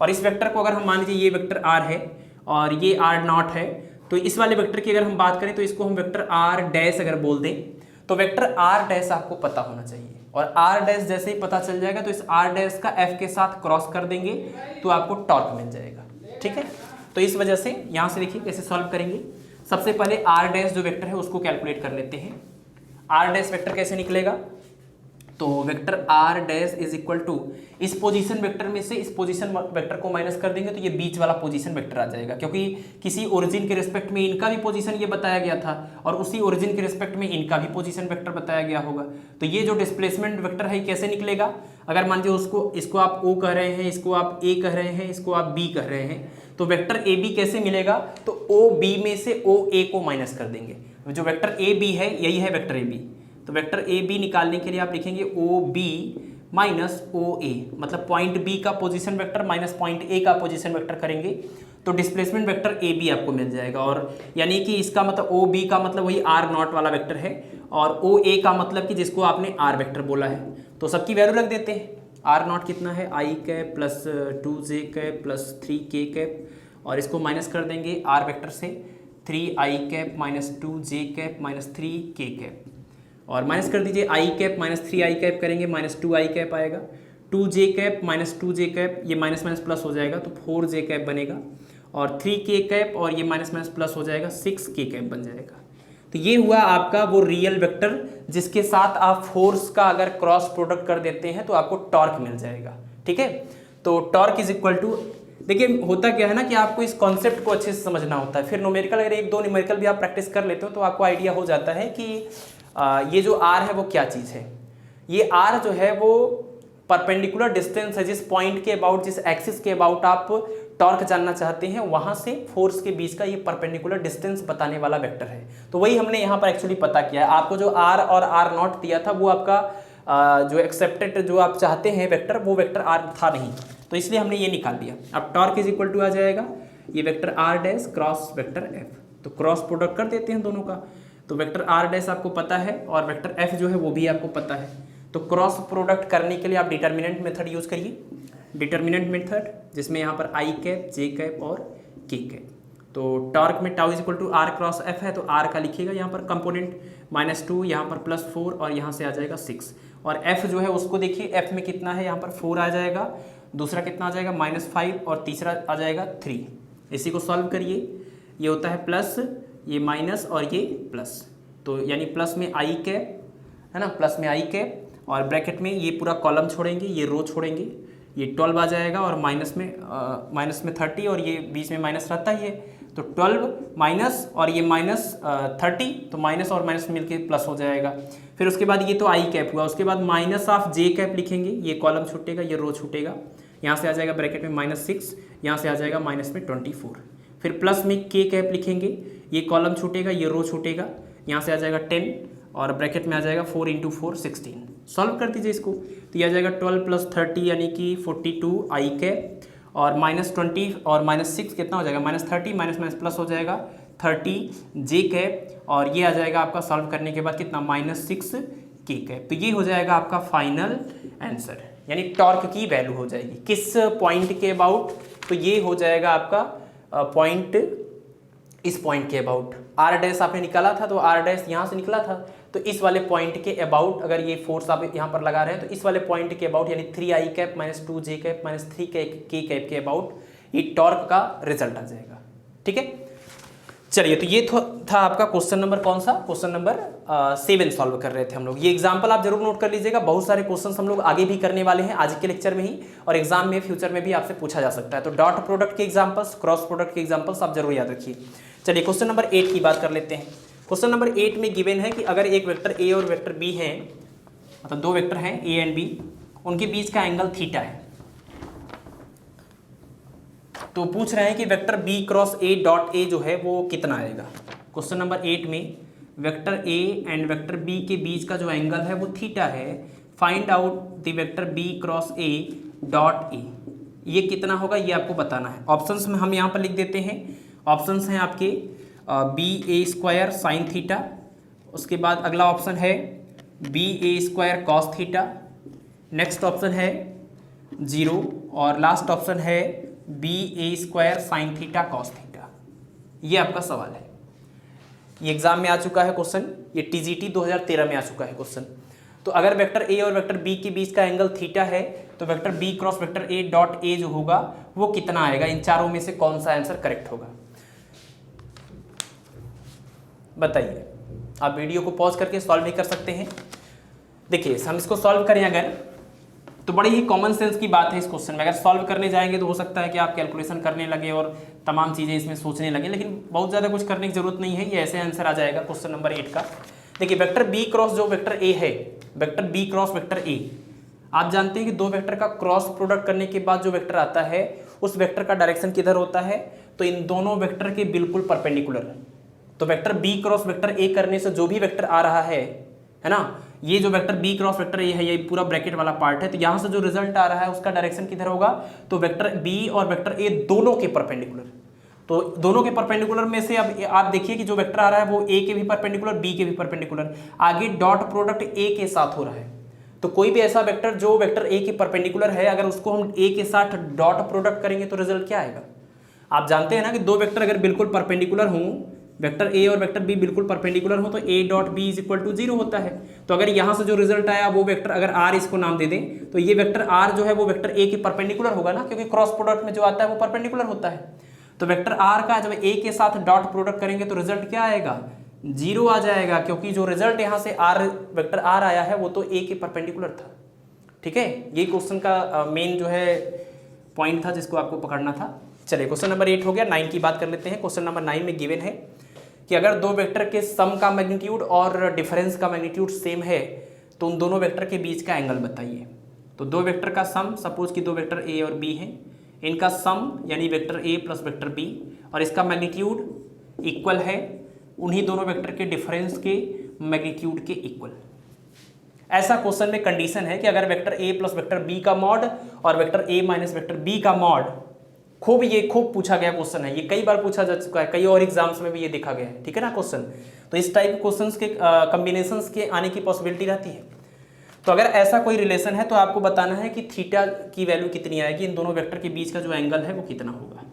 और इस वेक्टर को अगर हम मान लीजिए ये वेक्टर r है और ये r0 है, तो इस वाले वेक्टर की अगर हम बात करें तो इसको हम वेक्टर r डैश अगर बोल दें तो वेक्टर r डैश आपको पता होना चाहिए। और r डैश जैसे ही पता चल जाएगा तो इस r डैश का f के साथ क्रॉस कर देंगे तो आपको टॉर्क मिल जाएगा, ठीक है। तो इस वजह से यहाँ से देखिए कैसे सॉल्व करेंगे। सबसे पहले r डैश जो वेक्टर है उसको कैलकुलेट कर लेते हैं। r डैश वेक्टर कैसे निकलेगा, तो vector r dash is equal to इस पोजीशन वेक्टर में से इस पोजीशन वेक्टर को माइनस कर देंगे तो ये बीच वाला पोजीशन वेक्टर आ जाएगा, क्योंकि किसी ओरिजिन के रिस्पेक्ट में इनका भी पोजीशन ये बताया गया था और उसी ओरिजिन के रिस्पेक्ट में इनका भी पोजीशन वेक्टर बताया गया होगा। तो ये जो डिस्प्लेसमेंट वेक्टर है कैसे निकलेगा, अगर मान लीजिए इसको आप O कह रहे हैं, इसको आप A कह रहे हैं, इसको आप B कह रहे हैं, तो वेक्टर AB कैसे मिलेगा, तो OB में से OA को माइनस कर देंगे। जो वेक्टर AB है यही है वेक्टर AB। तो वेक्टर ए बी निकालने के लिए आप लिखेंगे ओ बी माइनस ओ ए, मतलब पॉइंट बी का position vector minus point A का पोजीशन वेक्टर करेंगे तो डिस्प्लेसमेंट वेक्टर ए बी आपको मिल जाएगा। और यानी कि इसका मतलब ओ बी का मतलब वही आर नॉट वाला वेक्टर है, और ओ ए का मतलब कि जिसको आपने आर वेक्टर बोला है। तो सबकी वैल्यू रख देते हैं। आर नॉट कितना है, I cap plus 2j cap plus 3k cap, और इसको माइनस कर देंगे आर वेक्टर से, 3i cap minus 2j cap minus 3k cap, और माइनस कर दीजिए I cap minus 3i cap करेंगे माइनस 2i कैप आएगा, 2j cap minus 2j cap, ये माइनस माइनस प्लस हो जाएगा तो 4j कैप बनेगा, और 3k कैप और ये माइनस माइनस प्लस हो जाएगा 6k कैप बन जाएगा। तो ये हुआ आपका वो रियल वेक्टर जिसके साथ आप फोर्स का अगर क्रॉस प्रोडक्ट कर देते हैं तो आपको टॉर्क मिल जाएगा। ठीक है, तो टॉर्क इज इक्वल टू, देखिए होता क्या है ना कि आपको इस कॉन्सेप्ट को अच्छे से समझना होता है, फिर न्यूमेरिकल अगर एक दो न्यूमेरिकल भी आप प्रैक्टिस कर लेते हो तो आपको आइडिया हो जाता है कि ये जो आर है वो क्या चीज़ है। ये आर जो है वो परपेंडिकुलर डिस्टेंस है, जिस पॉइंट के अबाउट, जिस एक्सिस के अबाउट आप टॉर्क जानना चाहते हैं वहां से फोर्स के बीच का ये परपेंडिकुलर डिस्टेंस बताने वाला वेक्टर है। तो वही हमने यहाँ पर एक्चुअली पता किया है। आपको जो आर और आर नॉट दिया था वो आपका जो एक्सेप्टेड जो आप चाहते हैं वेक्टर, वो वेक्टर आर था नहीं, तो इसलिए हमने ये निकाल लिया। अब टॉर्क इज इक्वल टू आ जाएगा ये vector R dash cross vector F, तो क्रॉस प्रोडक्ट कर देते हैं दोनों का। तो वेक्टर आर डैश आपको पता है और वेक्टर एफ जो है वो भी आपको पता है। तो क्रॉस प्रोडक्ट करने के लिए आप डिटर्मिनेंट मेथड यूज करिए, डिटर्मिनेंट मेथड जिसमें यहाँ पर आई कैप, जे कैप और के कैप। तो टॉर्क में tau is equal to R cross F है, तो आर का लिखिएगा यहाँ पर कंपोनेंट -2, यहाँ पर +4 और यहाँ से आ जाएगा 6, और एफ जो है उसको देखिए, एफ में कितना है, यहाँ पर 4 आ जाएगा, दूसरा कितना आ जाएगा -5 और तीसरा आ जाएगा 3। इसी को सॉल्व करिए, ये होता है प्लस, ये माइनस और ये प्लस, तो यानी प्लस में आई कैप है ना, प्लस में आई कैप और ब्रैकेट में ये पूरा कॉलम छोड़ेंगे, ये रो छोड़ेंगे, ये 12 आ जाएगा, और माइनस में 30 और ये बीच में माइनस रहता ही है, तो 12 माइनस और ये -30, तो माइनस और माइनस मिलके प्लस हो जाएगा। फिर उसके बाद ये तो आई कैप हुआ, उसके बाद माइनस ऑफ जे कैप लिखेंगे, ये कॉलम छूटेगा, ये रो छूटेगा, यहाँ से आ जाएगा ब्रैकेट में -6, यहाँ से आ जाएगा माइनस में 24। फिर प्लस में के कैप लिखेंगे, ये कॉलम छूटेगा, ये रो छूटेगा, यहाँ से आ जाएगा 10 और ब्रैकेट में आ जाएगा 4 × 4 16। सॉल्व कर दीजिए इसको, तो ये आ जाएगा 12 + 30 यानी कि 42 आई कैप, और -20 और -6 कितना हो जाएगा, -30 माइनस प्लस हो जाएगा 30 जे कैप, और ये आ जाएगा आपका सॉल्व करने के बाद कितना, -6 के कैप। तो ये हो जाएगा आपका फाइनल आंसर, यानी टॉर्क की वैल्यू हो जाएगी किस पॉइंट के अबाउट, तो ये हो जाएगा आपका पॉइंट, इस पॉइंट के अबाउट। आर डैश आपने निकाला था, तो आर डैश यहाँ से निकला था, तो इस वाले पॉइंट के अबाउट अगर ये फोर्स आप यहाँ पर लगा रहे हैं तो इस वाले पॉइंट के अबाउट, यानी 3i cap -2j cap -3k cap के अबाउट ये टॉर्क का रिजल्ट आ जाएगा। ठीक है, चलिए, तो ये था आपका क्वेश्चन नंबर कौन सा, क्वेश्चन नंबर 7 सॉल्व कर रहे थे हम लोग। ये एग्जाम्पल आप जरूर नोट कर लीजिएगा, बहुत सारे क्वेश्चन हम लोग आगे भी करने वाले हैं आज के लेक्चर में ही, और एग्जाम में फ्यूचर में भी आपसे पूछा जा सकता है। तो डॉट प्रोडक्ट के एग्जाम्पल्स, क्रॉस प्रोडक्ट के एग्जाम्पल्स आप जरूर याद रखिए। चलिए क्वेश्चन नंबर 8 की बात कर लेते हैं। क्वेश्चन नंबर 8 में गिवन है कि अगर एक वेक्टर ए और वेक्टर बी हैं, मतलब दो वेक्टर हैं ए एंड बी, उनके बीच का एंगल थीटा है, तो पूछ रहे हैं कि vector B cross A dot A जो है वो कितना आएगा। क्वेश्चन नंबर 8 में vector A and vector B के बीच का जो एंगल है वो थीटा है, find out the vector B cross A dot A, ये कितना होगा ये आपको बताना है। ऑप्शंस में हम यहाँ पर लिख देते हैं, ऑप्शंस हैं आपके BA² साइन थीटा, उसके बाद अगला ऑप्शन है BA² cos theta, next option है 0, और लास्ट ऑप्शन है BA² sine theta cos theta. ये आपका सवाल है, ये एग्जाम में आ चुका है क्वेश्चन, ये TGT 2013 में आ चुका है क्वेश्चन। तो अगर वेक्टर ए और वेक्टर बी के बीच का एंगल थीटा है तो vector B cross vector A dot A जो होगा वो कितना आएगा, इन चारों में से कौन सा आंसर करेक्ट होगा बताइए। आप वीडियो को पॉज करके सॉल्व भी कर सकते हैं। देखिए हम इसको सॉल्व करें अगर, तो बड़ी ही कॉमन सेंस की बात है इस क्वेश्चन में। अगर सॉल्व करने जाएंगे तो हो सकता है कि आप कैलकुलेशन करने लगे और तमाम चीज़ें इसमें सोचने लगे, लेकिन बहुत ज़्यादा कुछ करने की जरूरत नहीं है, ये ऐसे आंसर आ जाएगा क्वेश्चन नंबर 8 का। देखिए वेक्टर बी क्रॉस जो वेक्टर ए है, vector B cross vector A, आप जानते हैं कि दो वेक्टर का क्रॉस प्रोडक्ट करने के बाद जो वेक्टर आता है उस वेक्टर का डायरेक्शन किधर होता है, तो इन दोनों वेक्टर के बिल्कुल परपेंडिकुलर। तो vector B cross vector A करने से जो भी वेक्टर आ रहा है ना, ये जो vector B cross vector A है, ये पूरा ब्रैकेट वाला पार्ट है, तो यहाँ से जो रिजल्ट आ रहा है उसका डायरेक्शन किधर होगा, तो वेक्टर बी और वेक्टर ए दोनों के परपेंडिकुलर। तो दोनों के परपेंडिकुलर में से अब आप देखिए कि जो वेक्टर आ रहा है वो ए के भी परपेंडिकुलर, बी के भी परपेंडिकुलर, आगे डॉट प्रोडक्ट ए के साथ हो रहा है। तो कोई भी ऐसा वेक्टर जो वेक्टर ए के परपेंडिकुलर है, अगर उसको हम ए के साथ डॉट प्रोडक्ट करेंगे तो रिजल्ट क्या आएगा। आप जानते हैं ना कि दो वेक्टर अगर बिल्कुल परपेंडिकुलर हों, वेक्टर ए और वेक्टर बी बिल्कुल परपेंडिकुलर हो, तो A dot B is equal to 0 होता है। तो अगर यहाँ से जो रिजल्ट आया वो वेक्टर, अगर आर इसको नाम दे दें, तो ये वेक्टर आर जो है वो वेक्टर ए के परपेंडिकुलर होगा ना, क्योंकि क्रॉस प्रोडक्ट में जो आता है वो परपेंडिकुलर होता है। तो वेक्टर आर का जब ए के साथ डॉट प्रोडक्ट करेंगे तो रिजल्ट क्या आएगा, 0 आ जाएगा, क्योंकि जो रिजल्ट यहाँ से आर वेक्टर आर आया है वो तो ए के परपेंडिकुलर था। ठीक है, ये क्वेश्चन का मेन जो है पॉइंट था जिसको आपको पकड़ना था। चलिए क्वेश्चन नंबर 8 हो गया। 9 की बात कर लेते हैं। क्वेश्चन नंबर 9 में गिवन है कि अगर दो वेक्टर के सम का मैग्नीट्यूड और डिफरेंस का मैग्नीट्यूड सेम है तो उन दोनों वेक्टर के बीच का एंगल बताइए। तो दो वेक्टर का सम, सपोज कि दो वेक्टर ए और बी हैं, इनका सम यानी vector A plus vector B, और इसका मैग्नीट्यूड इक्वल है उन्हीं दोनों वेक्टर के डिफरेंस के मैग्नीट्यूड के इक्वल। ऐसा क्वेश्चन में कंडीशन है कि अगर vector A plus vector B का मॉड और vector A minus vector B का मॉड, खूब पूछा गया क्वेश्चन है, ये कई बार पूछा जा चुका है, कई और एग्जाम्स में भी ये देखा गया है। ठीक है ना क्वेश्चन, तो इस टाइप के क्वेश्चंस के कॉम्बिनेशंस के आने की पॉसिबिलिटी रहती है। तो अगर ऐसा कोई रिलेशन है तो आपको बताना है कि थीटा की वैल्यू कितनी आएगी, इन दोनों वेक्टर के बीच का जो एंगल है वो कितना होगा।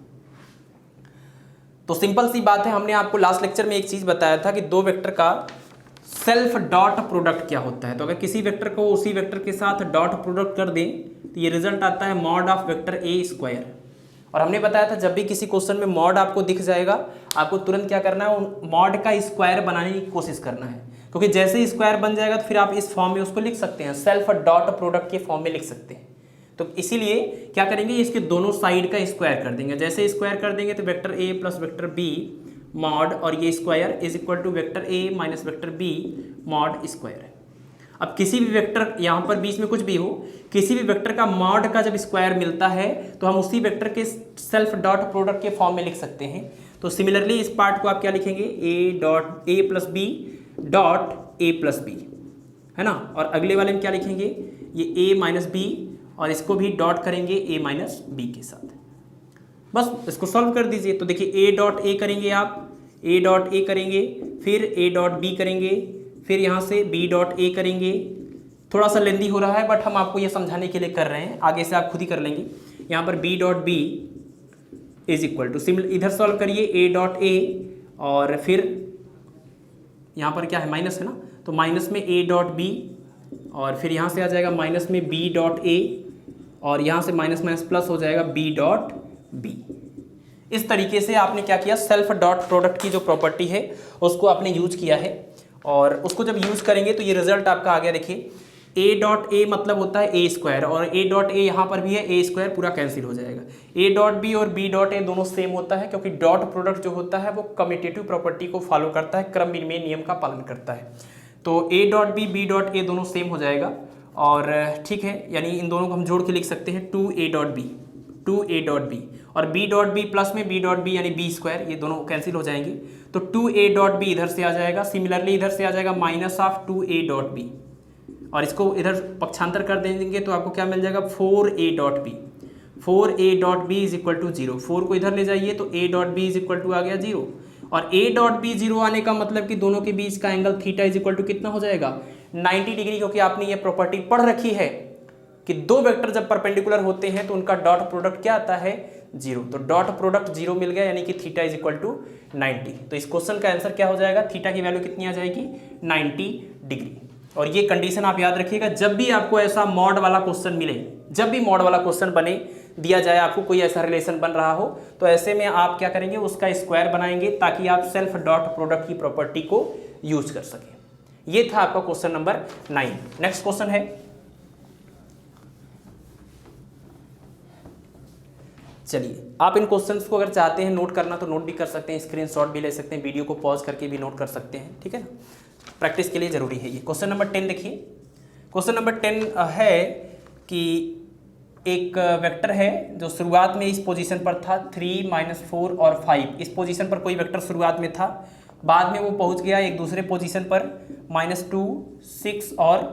तो सिंपल सी बात है, हमने आपको लास्ट लेक्चर में एक चीज बताया था कि दो वेक्टर का सेल्फ डॉट प्रोडक्ट क्या होता है। तो अगर किसी वेक्टर को उसी वेक्टर के साथ डॉट प्रोडक्ट कर दें तो ये रिजल्ट आता है mod of vector A square. और हमने बताया था जब भी किसी क्वेश्चन में मॉड आपको दिख जाएगा, आपको तुरंत क्या करना है, मॉड का स्क्वायर बनाने की कोशिश करना है, क्योंकि जैसे ही स्क्वायर बन जाएगा तो फिर आप इस फॉर्म में उसको लिख सकते हैं, सेल्फ डॉट प्रोडक्ट के फॉर्म में लिख सकते हैं। तो इसीलिए क्या करेंगे, इसके दोनों साइड का स्क्वायर कर देंगे। जैसे स्क्वायर कर देंगे तो vector A plus vector B mod, और ये square is equal to vector A minus vector B mod square है। अब किसी भी वेक्टर, यहाँ पर बीच में कुछ भी हो, किसी भी वेक्टर का मॉड का जब स्क्वायर मिलता है तो हम उसी वेक्टर के सेल्फ डॉट प्रोडक्ट के फॉर्म में लिख सकते हैं। तो सिमिलरली इस पार्ट को आप क्या लिखेंगे, A dot A plus B dot A plus B, है ना। और अगले वाले में क्या लिखेंगे, ये ए माइनस बी, और इसको भी डॉट करेंगे ए माइनस बी के साथ। बस इसको सॉल्व कर दीजिए। तो देखिए ए डॉट ए करेंगे आप, ए डॉट ए करेंगे, फिर ए डॉट बी करेंगे, फिर यहाँ से बी डॉट ए करेंगे। थोड़ा सा लेंदी हो रहा है बट हम आपको ये समझाने के लिए कर रहे हैं, आगे से आप खुद ही कर लेंगे। यहाँ पर B dot B is equal to, similar इधर सॉल्व करिए ए डॉट ए, और फिर यहाँ पर क्या है, माइनस है ना, तो माइनस में ए डॉट बी, और फिर यहाँ से आ जाएगा माइनस में बी डॉट ए, और यहाँ से माइनस माइनस प्लस हो जाएगा बी डॉट बी। इस तरीके से आपने क्या किया, सेल्फ डॉट प्रोडक्ट की जो प्रॉपर्टी है उसको आपने यूज किया है, और उसको जब यूज करेंगे तो ये रिजल्ट आपका आ गया। देखिए ए डॉट ए मतलब होता है ए स्क्वायर, और ए डॉट ए यहाँ पर भी है, ए स्क्वायर पूरा कैंसिल हो जाएगा। ए डॉट बी और बी डॉट ए दोनों सेम होता है, क्योंकि डॉट प्रोडक्ट जो होता है वो कम्यूटेटिव प्रॉपर्टी को फॉलो करता है, क्रम विनिमय नियम का पालन करता है। तो A dot B dot A दोनों सेम हो जाएगा, और ठीक है, यानी इन दोनों को हम जोड़ के लिख सकते हैं 2a dot B, 2a dot B, और b डॉट बी प्लस में b डॉट बी यानी b स्क्वायर, ये दोनों कैंसिल हो जाएंगे। तो 2a डॉट बी इधर से आ जाएगा, सिमिलरली इधर से आ जाएगा minus of 2a dot B, और इसको इधर पक्षांतर कर देंगे तो आपको क्या मिल जाएगा, 4a dot B, 4a dot B is equal to 0। 4 को इधर ले जाइए तो a dot B is equal to आ गया 0, और a डॉट बी 0 आने का मतलब कि दोनों के बीच का angle theta is equal to कितना हो जाएगा, 90 डिग्री, क्योंकि आपने ये प्रॉपर्टी पढ़ रखी है कि दो वेक्टर जब परपेंडिकुलर होते हैं तो उनका डॉट प्रोडक्ट क्या आता है, 0। तो डॉट प्रोडक्ट 0 मिल गया, यानी कि थीटा इज इक्वल टू 90। तो इस क्वेश्चन का आंसर क्या हो जाएगा, थीटा की वैल्यू कितनी आ जाएगी, 90 डिग्री। और ये कंडीशन आप याद रखिएगा, जब भी आपको ऐसा मॉड वाला क्वेश्चन मिले, जब भी मॉड वाला क्वेश्चन बने, दिया जाए आपको कोई ऐसा रिलेशन बन रहा हो, तो ऐसे में आप क्या करेंगे, उसका स्क्वायर बनाएंगे ताकि आप सेल्फ डॉट प्रोडक्ट की प्रॉपर्टी को यूज कर सकें। ये था आपका क्वेश्चन नंबर 9। नेक्स्ट क्वेश्चन है, चलिए आप इन क्वेश्चंस को अगर चाहते हैं नोट करना तो नोट भी कर सकते हैं, स्क्रीनशॉट भी ले सकते हैं, वीडियो को पॉज करके भी नोट कर सकते हैं, ठीक है ना, प्रैक्टिस के लिए जरूरी है ये। क्वेश्चन नंबर 10 देखिए। क्वेश्चन नंबर 10 है कि एक वेक्टर है जो शुरुआत में इस पोजीशन पर था 3 -4 और 5, इस पोजीशन पर कोई वेक्टर शुरुआत में था बाद में वो पहुंच गया एक दूसरे पोजीशन पर -2, 6 और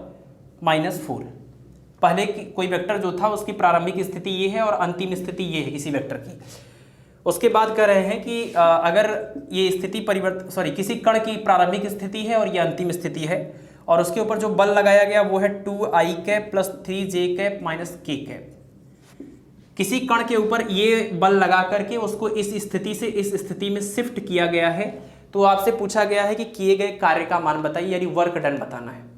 -4। पहले कोई वेक्टर जो था उसकी प्रारंभिक स्थिति ये है और अंतिम स्थिति ये है किसी वेक्टर की। उसके बाद कह रहे हैं कि अगर ये स्थिति किसी कण की प्रारंभिक स्थिति है और ये अंतिम स्थिति है और उसके ऊपर जो बल लगाया गया वो है 2i cap plus 3j cap minus k cap. किसी कण के ऊपर ये बल लगा करके उसको इस स्थिति से इस स्थिति में शिफ्ट किया गया है, तो आपसे पूछा गया है कि किए गए कार्य का मान बताइए, यानी वर्क डन बताना है।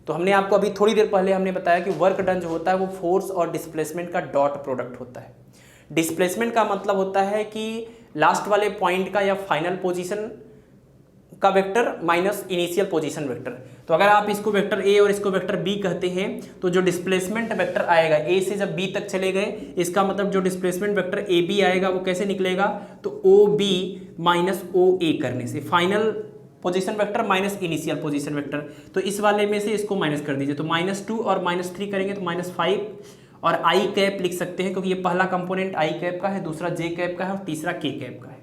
तो हमने आपको अभी थोड़ी देर पहले हमने बताया कि वर्क डन जो होता है वो फोर्स और डिस्प्लेसमेंट का डॉट प्रोडक्ट होता है। डिस्प्लेसमेंट का मतलब होता है कि लास्ट वाले पॉइंट का या फाइनल पोजीशन का vector minus initial position vector. तो अगर आप इसको वेक्टर ए और इसको वेक्टर बी कहते हैं तो जो डिस्प्लेसमेंट वेक्टर आएगा ए से जब बी तक चले गए, इसका मतलब जो डिस्प्लेसमेंट वेक्टर ए बी आएगा वो कैसे निकलेगा, तो ओ बी माइनस ओ ए करने से, final position vector minus initial position vector. तो इस वाले में से इसको माइनस कर दीजिए, तो -2 और -3 करेंगे तो -5 और आई कैप लिख सकते हैं क्योंकि ये पहला कंपोनेंट आई कैप का है, दूसरा जे कैप का है और तीसरा के कैप का है।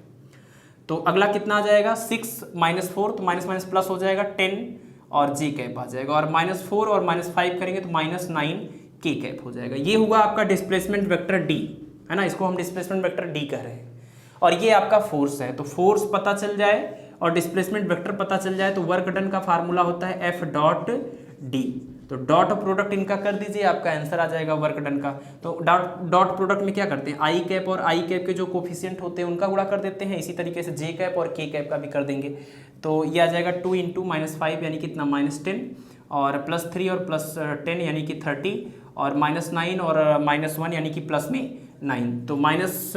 तो अगला कितना आ जाएगा 6 -4, तो माइनस माइनस प्लस हो जाएगा 10 और जे कैप आ जाएगा, और -4 और -5 करेंगे तो -9 के कैप हो जाएगा। ये हुआ आपका डिस्प्लेसमेंट वेक्टर डी, है ना, इसको हम डिस्प्लेसमेंट वेक्टर डी कह रहे हैं। और ये आपका फोर्स है, तो फोर्स पता चल जाए और डिस्प्लेसमेंट वेक्टर पता चल जाए तो वर्क डन का फार्मूला होता है एफ डॉट डी। तो डॉट प्रोडक्ट इनका कर दीजिए, आपका आंसर आ जाएगा वर्क डन का। तो डॉट प्रोडक्ट में क्या करते हैं, आई कैप और आई कैप के जो कोफिशिएंट होते हैं उनका गुणा कर देते हैं, इसी तरीके से जे कैप और के कैप का भी कर देंगे। तो ये आ जाएगा 2 × -5 यानी कितना -10 और +3 और +10 यानी कि 30 और -9 और -1 यानी कि प्लस में 9। तो -10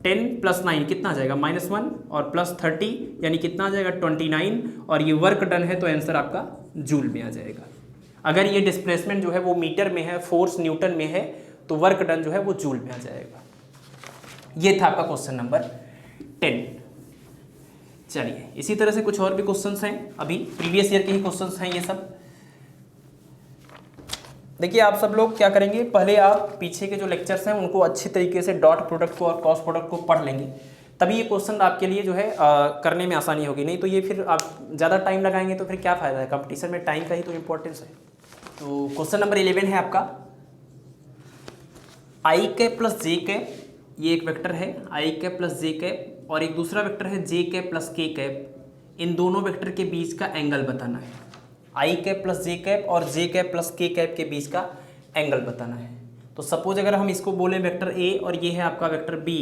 + 9 कितना आ जाएगा -1 और +30 यानी कितना आ जाएगा 29, और ये वर्क डन है तो आंसर आपका जूल में आ जाएगा। अगर ये डिस्प्लेसमेंट जो है वो मीटर में है, फोर्स न्यूटन में है, तो वर्क डन जो है वो जूल में आ जाएगा। ये था आपका क्वेश्चन नंबर 10। चलिए इसी तरह से कुछ और भी क्वेश्चंस हैं, अभी प्रीवियस ईयर के ही क्वेश्चंस हैं ये सब। देखिए आप सब लोग क्या करेंगे, पहले आप पीछे के जो लेक्चर्स हैं उनको अच्छी तरीके से डॉट प्रोडक्ट को और क्रॉस प्रोडक्ट को पढ़ लेंगे, तभी ये क्वेश्चन आपके लिए जो है करने में आसानी होगी। नहीं तो ये फिर आप ज़्यादा टाइम लगाएंगे तो फिर क्या फ़ायदा है, कंपटीशन में टाइम का ही तो इम्पोर्टेंस है। तो क्वेश्चन नंबर 11 है आपका, आई कैप प्लस जे कैप, ये एक वेक्टर है I cap plus J cap और एक दूसरा वेक्टर है जे कैप प्लस के कैप, इन दोनों वेक्टर के बीच का एंगल बताना है। I cap plus J cap और J cap plus K cap के बीच का एंगल बताना है। तो सपोज अगर हम इसको बोले वेक्टर ए और ये है आपका वेक्टर बी,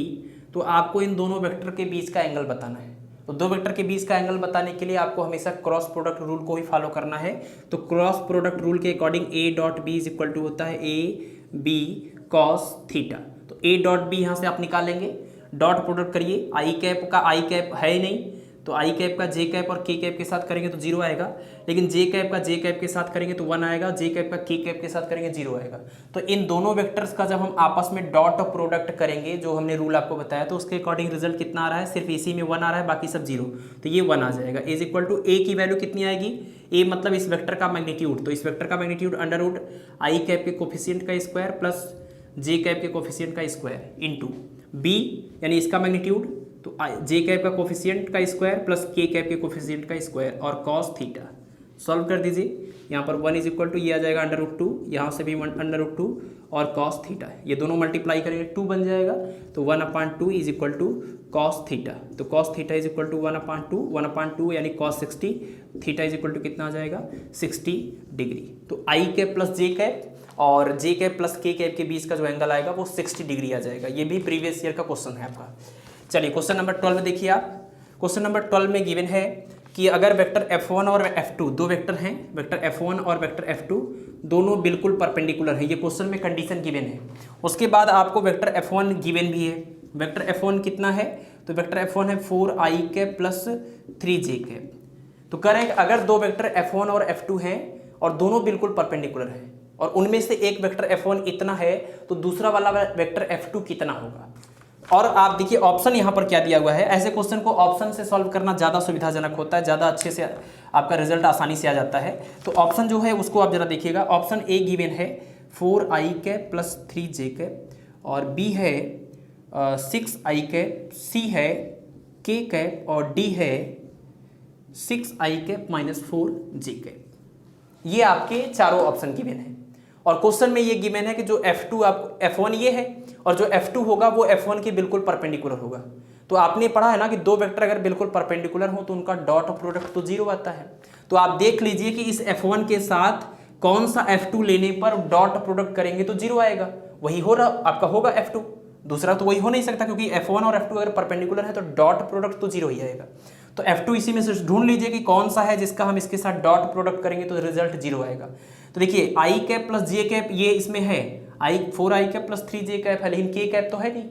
तो आपको इन दोनों वेक्टर के बीच का एंगल बताना है। तो दो वेक्टर के बीच का एंगल बताने के लिए आपको हमेशा क्रॉस प्रोडक्ट रूल को ही फॉलो करना है। तो क्रॉस प्रोडक्ट रूल के according A dot B is equal to होता है ए बी कॉस थीटा। तो ए डॉट बी यहाँ से आप निकालेंगे, डॉट प्रोडक्ट करिए, आई कैप का आई कैप है ही नहीं, तो आई कैप का जे कैप और के कैप के साथ करेंगे तो 0 आएगा, लेकिन जे कैप का जे कैप के साथ करेंगे तो 1 आएगा, जे कैप का के कैप के साथ करेंगे 0 आएगा। तो इन दोनों वेक्टर्स का जब हम आपस में डॉट प्रोडक्ट करेंगे, जो हमने रूल आपको बताया, तो उसके अकॉर्डिंग रिजल्ट कितना आ रहा है, सिर्फ इसी में 1 आ रहा है, बाकी सब 0। तो ये 1 आ जाएगा। इज इक्वल टू ए की वैल्यू कितनी आएगी, ए मतलब इस वेक्टर का मैग्नीट्यूड, तो इस वेक्टर का magnitude under root I cap के कोफिशिएंट का स्क्वायर प्लस जे कैप के कोफिशिएंट का स्क्वायर इंटू बी यानी इसका मैग्नीट्यूड, तो जे कैप का कोफिशिएंट का स्क्वायर प्लस के कैप के कोफिशिएंट का स्क्वायर और कॉस थीटा। सॉल्व कर दीजिए, यहाँ पर 1 इज इक्वल टू ये आ जाएगा अंडर रूट 2, यहाँ से भी अंडर रूट 2 और कॉस थीटा, ये दोनों मल्टीप्लाई करेंगे 2 बन जाएगा, तो 1/2 is equal to cos theta. तो cos theta is equal to 1/2 यानी cos 60, theta is equal to कितना आ जाएगा 60 डिग्री। तो I cap plus J cap और J cap plus K cap के बीच का जो एंगल आएगा वो 60 डिग्री आ जाएगा। ये भी प्रीवियस ईयर का क्वेश्चन है आपका। चलिए क्वेश्चन नंबर 12 में देखिए आप, क्वेश्चन नंबर 12 में गिवन है कि अगर वेक्टर F1 और F2 दो वेक्टर हैं, वेक्टर F1 और वेक्टर F2 दोनों बिल्कुल परपेंडिकुलर है, ये क्वेश्चन में कंडीशन गिवन है। उसके बाद आपको वेक्टर F1 गिवन भी है। वेक्टर F1 कितना है, तो वेक्टर F1 है 4i cap plus 3j cap. तो कह रहे हैं अगर दो वेक्टर F1 और F2 हैं और दोनों बिल्कुल परपेंडिकुलर हैं और उनमें से एक वेक्टर F1 इतना है, तो दूसरा वाला वेक्टर F2 कितना होगा। और आप देखिए ऑप्शन यहाँ पर क्या दिया हुआ है, ऐसे क्वेश्चन को ऑप्शन से सॉल्व करना ज़्यादा सुविधाजनक होता है, ज़्यादा अच्छे से आपका रिजल्ट आसानी से आ जाता है। तो ऑप्शन जो है उसको आप जरा देखिएगा। ऑप्शन ए गिवन है 4i cap plus 3j cap और बी है 6i कैप, सी है k कैप और डी है 6i cap minus 4j cap. ये आपके चारों ऑप्शन गिवन है और क्वेश्चन में ये गिवन है कि जो F2 आपको F1 ये है और जो F2 होगा वो F1 के बिल्कुल परपेंडिकुलर होगा। तो आपने पढ़ा है ना कि दो वेक्टर अगर बिल्कुल परपेंडिकुलर हो तो उनका डॉट प्रोडक्ट तो जीरो आता है। तो आप देख लीजिए कि इस F1 के साथ कौन सा F2 लेने पर डॉट प्रोडक्ट करेंगे तो जीरो आएगा, वही हो रहा आपका होगा F2, दूसरा तो वही हो नहीं सकता क्योंकि F1 और F2 अगर परपेंडिकुलर है तो डॉट प्रोडक्ट तो जीरो ही आएगा। तो F2 इसी में से ढूंढ लीजिए कि कौन सा है जिसका हम इसके साथ डॉट प्रोडक्ट करेंगे तो रिजल्ट जीरो आएगा। तो देखिए आई कैप प्लस जे कैप ये इसमें है, 4i cap plus 3j cap है, लेकिन k कैप तो है नहीं।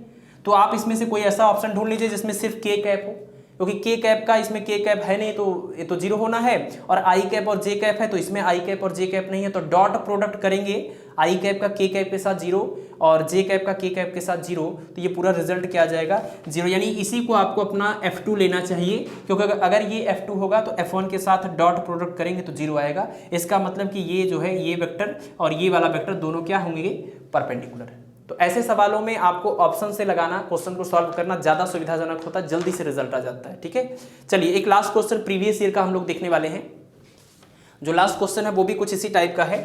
तो आप इसमें से कोई ऐसा ऑप्शन ढूंढ लीजिए जिसमें सिर्फ k कैप हो, क्योंकि k कैप का इसमें k कैप है नहीं तो ये तो जीरो होना है, और i कैप और j कैप है तो इसमें i कैप और j कैप नहीं है। तो डॉट प्रोडक्ट करेंगे i कैप का k कैप के साथ जीरो और j कैप का k कैप के साथ जीरो, तो ये पूरा रिजल्ट क्या आ जाएगा जीरो। यानी इसी को आपको अपना F2 लेना चाहिए, क्योंकि अगर ये F2 होगा तो F1 के साथ डॉट प्रोडक्ट करेंगे तो जीरो आएगा। इसका मतलब कि ये जो है ये वेक्टर और ये वाला वेक्टर दोनों क्या होंगे, परपेंडिकुलर। तो ऐसे सवालों में आपको ऑप्शन से लगाना, क्वेश्चन को सॉल्व करना ज़्यादा सुविधाजनक होता है, जल्दी से रिजल्ट आ जाता है। ठीक है, चलिए एक लास्ट क्वेश्चन प्रीवियस ईयर का हम लोग देखने वाले हैं। जो लास्ट क्वेश्चन है वो भी कुछ इसी टाइप का है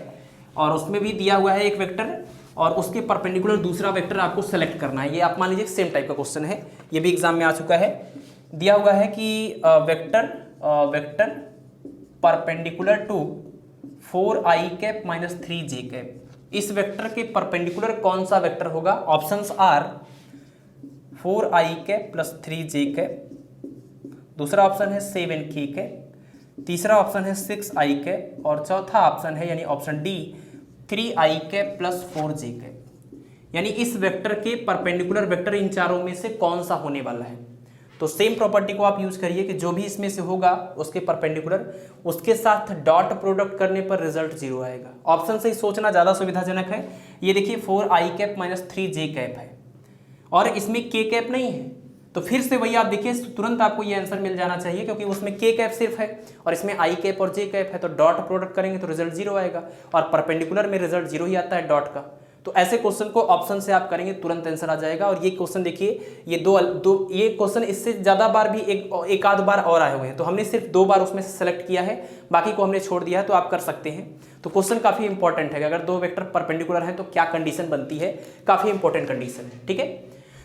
और उसमें भी दिया हुआ है एक वेक्टर और उसके परपेंडिकुलर दूसरा वेक्टर आपको सेलेक्ट करना है। ये आप मान लीजिए सेम टाइप का क्वेश्चन है, ये भी एग्जाम में आ चुका है। दिया हुआ है कि vector perpendicular to 4i cap minus 3j cap, इस वेक्टर के परपेंडिकुलर कौन सा वेक्टर होगा। Options are 4i cap plus 3j cap, दूसरा ऑप्शन है 7k कैप, तीसरा ऑप्शन है 6i कैप और चौथा ऑप्शन है यानी option D 3i cap plus 4j cap. यानी इस वेक्टर के परपेंडिकुलर वेक्टर इन चारों में से कौन सा होने वाला है। तो सेम प्रॉपर्टी को आप यूज करिए कि जो भी इसमें से होगा उसके परपेंडिकुलर उसके साथ डॉट प्रोडक्ट करने पर रिजल्ट जीरो आएगा। ऑप्शन से ही सोचना ज़्यादा सुविधाजनक है। ये देखिए 4i cap minus 3j cap है और इसमें k कैप नहीं है, तो फिर से वही आप देखिए तुरंत आपको ये आंसर मिल जाना चाहिए क्योंकि उसमें k कैप सिर्फ है और इसमें i कैप और j कैप है। तो डॉट प्रोडक्ट करेंगे तो रिजल्ट जीरो आएगा और परपेंडिकुलर में रिजल्ट जीरो ही आता है डॉट का। तो ऐसे क्वेश्चन को ऑप्शन से आप करेंगे तुरंत आंसर आ जाएगा। और ये क्वेश्चन देखिए ये ये क्वेश्चन इससे ज़्यादा बार भी एक आध बार और आए हुए हैं, तो हमने सिर्फ 2 बार उसमें से सेलेक्ट किया है, बाकी को हमने छोड़ दिया है। तो आप कर सकते हैं। तो क्वेश्चन काफ़ी इंपॉर्टेंट है कि अगर दो वेक्टर परपेंडिकुलर हैं तो क्या कंडीशन बनती है, काफ़ी इंपॉर्टेंट कंडीशन है। ठीक है,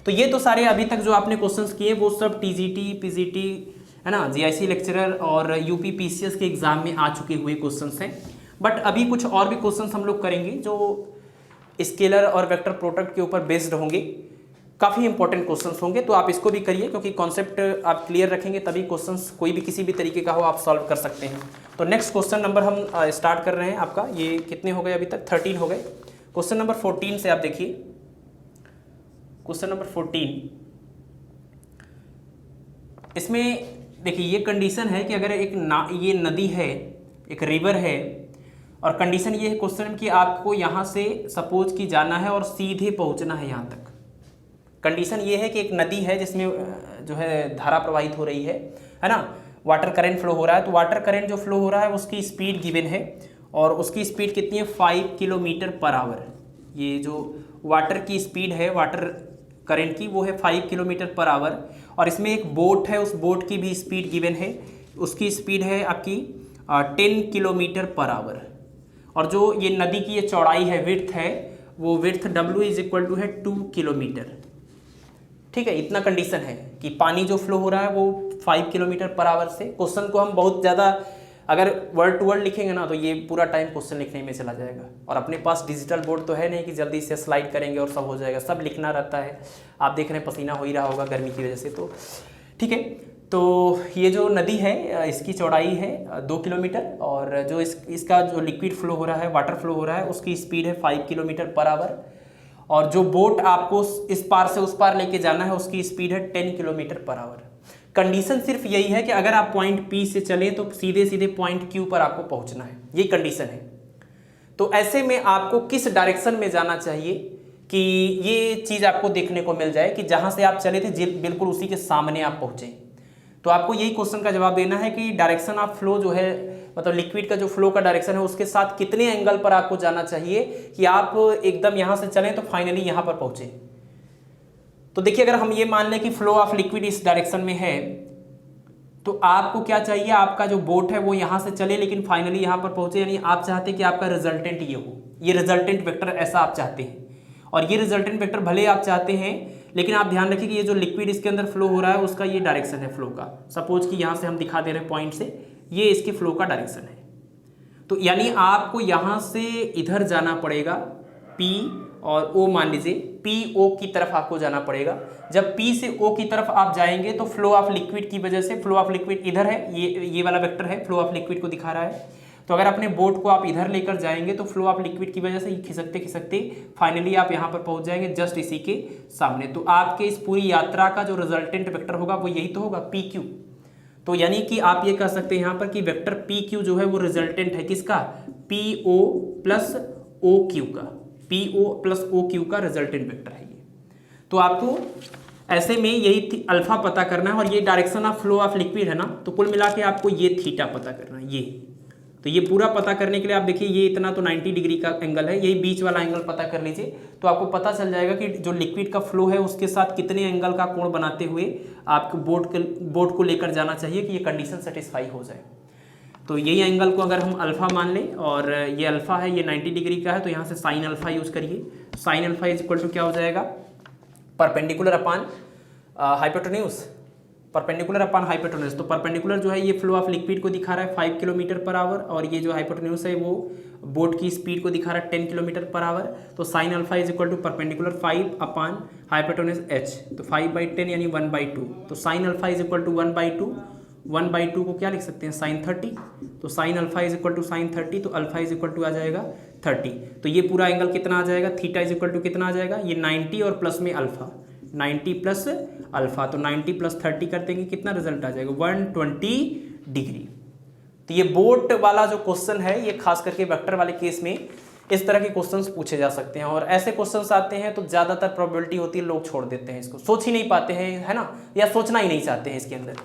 तो ये तो सारे अभी तक जो आपने क्वेश्चंस किए वो सब टीजीटी पीजीटी है ना, जीआईसी लेक्चरर और यूपी पीसीएस के एग्जाम में आ चुके हुए क्वेश्चंस हैं। बट अभी कुछ और भी क्वेश्चंस हम लोग करेंगे जो स्केलर और वेक्टर प्रोडक्ट के ऊपर बेस्ड होंगे, काफ़ी इंपॉर्टेंट क्वेश्चंस होंगे। तो आप इसको भी करिए क्योंकि कॉन्सेप्ट आप क्लियर रखेंगे तभी क्वेश्चंस कोई भी किसी भी तरीके का हो आप सॉल्व कर सकते हैं। तो नेक्स्ट क्वेश्चन नंबर हम स्टार्ट कर रहे हैं। आपका ये कितने हो गए अभी तक, 13 हो गए। क्वेश्चन नंबर 14 से आप देखिए, क्वेश्चन नंबर 14 इसमें देखिए ये कंडीशन है कि अगर ये नदी है, एक रिवर है और कंडीशन ये है क्वेश्चन कि आपको यहाँ से सपोज कि जाना है और सीधे पहुँचना है यहाँ तक। कंडीशन ये है कि एक नदी है जिसमें जो है धारा प्रवाहित हो रही है ना, वाटर करंट फ्लो हो रहा है। तो वाटर करंट जो फ्लो हो रहा है उसकी स्पीड गिवन है और उसकी स्पीड कितनी है 5 किलोमीटर पर आवर। ये जो वाटर की स्पीड है वाटर करंट की वो है 5 किलोमीटर पर आवर और इसमें एक बोट है, उस बोट की भी स्पीड गिवन है, उसकी स्पीड है आपकी 10 किलोमीटर पर आवर। और जो ये नदी की ये चौड़ाई है, विड्थ है, वो width W is equal to है 2 किलोमीटर। ठीक है, इतना कंडीशन है कि पानी जो फ्लो हो रहा है वो 5 किलोमीटर पर आवर से। क्वेश्चन को हम बहुत ज़्यादा अगर वर्ड टू वर्ड लिखेंगे ना तो ये पूरा टाइम क्वेश्चन लिखने में चला जाएगा और अपने पास डिजिटल बोर्ड तो है नहीं कि जल्दी से स्लाइड करेंगे और सब हो जाएगा, सब लिखना रहता है। आप देख रहे हैं पसीना हो ही रहा होगा गर्मी की वजह से। तो ठीक है, तो ये जो नदी है इसकी चौड़ाई है 2 किलोमीटर और जो इसका जो लिक्विड फ्लो हो रहा है, वाटर फ्लो हो रहा है, उसकी स्पीड है 5 किलोमीटर पर आवर और जो बोट आपको इस पार से उस पार लेके जाना है उसकी स्पीड है 10 किलोमीटर पर आवर। कंडीशन सिर्फ यही है कि अगर आप पॉइंट P से चलें तो सीधे सीधे पॉइंट Q पर आपको पहुंचना है, ये कंडीशन है। तो ऐसे में आपको किस डायरेक्शन में जाना चाहिए कि ये चीज़ आपको देखने को मिल जाए कि जहाँ से आप चले थे बिल्कुल उसी के सामने आप पहुँचे। तो आपको यही क्वेश्चन का जवाब देना है कि डायरेक्शन ऑफ फ्लो जो है, मतलब लिक्विड का जो फ्लो का डायरेक्शन है उसके साथ कितने एंगल पर आपको जाना चाहिए कि आप एकदम यहाँ से चलें तो फाइनली यहाँ पर पहुँचे। तो देखिए अगर हम ये मान लें कि फ्लो ऑफ लिक्विड इस डायरेक्शन में है तो आपको क्या चाहिए, आपका जो बोट है वो यहाँ से चले लेकिन फाइनली यहाँ पर पहुँचे, यानी आप चाहते हैं कि आपका रिजल्टेंट ये हो, ये रिजल्टेंट वेक्टर ऐसा आप चाहते हैं। और ये रिजल्टेंट वेक्टर भले आप चाहते हैं, लेकिन आप ध्यान रखिए कि ये जो लिक्विड इसके अंदर फ्लो हो रहा है उसका ये डायरेक्शन है फ्लो का। सपोज कि यहाँ से हम दिखा दे रहे हैं पॉइंट से, ये इसके फ्लो का डायरेक्शन है। तो यानी आपको यहाँ से इधर जाना पड़ेगा, P और O मान लीजिए, PO की तरफ आपको जाना पड़ेगा। जब P से O की तरफ आप जाएंगे तो फ्लो ऑफ लिक्विड की वजह से, फ्लो ऑफ लिक्विड इधर है, ये वाला वेक्टर है, फ्लो ऑफ लिक्विड को दिखा रहा है। तो अगर अपने बोट को आप इधर लेकर जाएंगे तो फ्लो ऑफ लिक्विड की वजह से खिसकते खिसकते फाइनली आप यहाँ पर पहुँच जाएंगे जस्ट इसी के सामने। तो आपके इस पूरी यात्रा का जो रिजल्टेंट वेक्टर होगा वो यही तो होगा, PQ। तो यानी कि आप ये कह सकते हैं यहाँ पर कि वेक्टर PQ जो है वो रिजल्टेंट है किसका, PO प्लस OQ का, PO प्लस OQ का रिजल्टेंट वेक्टर है ये। तो आपको ऐसे में यही अल्फा पता करना है, और ये direction of flow of liquid है ना, तो कुल मिला के आपको ये थीटा पता करना है ये। तो ये पूरा पता करने के लिए आप देखिए ये इतना तो 90 डिग्री का एंगल है, यही बीच वाला एंगल पता कर लीजिए, तो आपको पता चल जाएगा कि जो लिक्विड का फ्लो है उसके साथ कितने एंगल का कोण बनाते हुए आपको बोट को लेकर जाना चाहिए कि ये कंडीशन सेटिस्फाई हो जाए। तो यही एंगल को अगर हम अल्फा मान लें, और ये अल्फा है, ये 90 डिग्री का है, तो यहाँ से साइन अल्फा यूज करिए। Sine alpha is equal to क्या हो जाएगा, perpendicular upon hypotenuse, perpendicular upon hypotenuse. तो परपेंडिकुलर जो है ये फ्लो ऑफ लिक्विड को दिखा रहा है 5 किलोमीटर पर आवर, और ये जो हाइपोटेन्यूज है वो बोट की स्पीड को दिखा रहा है 10 किलोमीटर पर आवर। तो sine alpha is equal to perpendicular 5 upon hypotenuse h, तो 5/10 यानी 1/2। तो sine alpha is equal to 1/2, 1/2 को क्या लिख सकते हैं, साइन 30। तो sine alpha is equal to sine 30, तो अल्फा इज इक्वल टू आ जाएगा 30। तो ये पूरा एंगल कितना आ जाएगा, थीटा इज इक्वल टू कितना आ जाएगा, ये 90 और प्लस में अल्फा, 90 प्लस अल्फा, तो 90 प्लस 30 कर देंगे, कितना रिजल्ट आ जाएगा, 120 डिग्री। तो ये बोट वाला जो क्वेश्चन है ये खास करके वेक्टर वाले केस में इस तरह के क्वेश्चंस पूछे जा सकते हैं, और ऐसे क्वेश्चंस आते हैं तो ज़्यादातर प्रोबेबिलिटी होती है लोग छोड़ देते हैं इसको, सोच ही नहीं पाते हैं, है ना, या सोचना ही नहीं चाहते हैं इसके अंदर।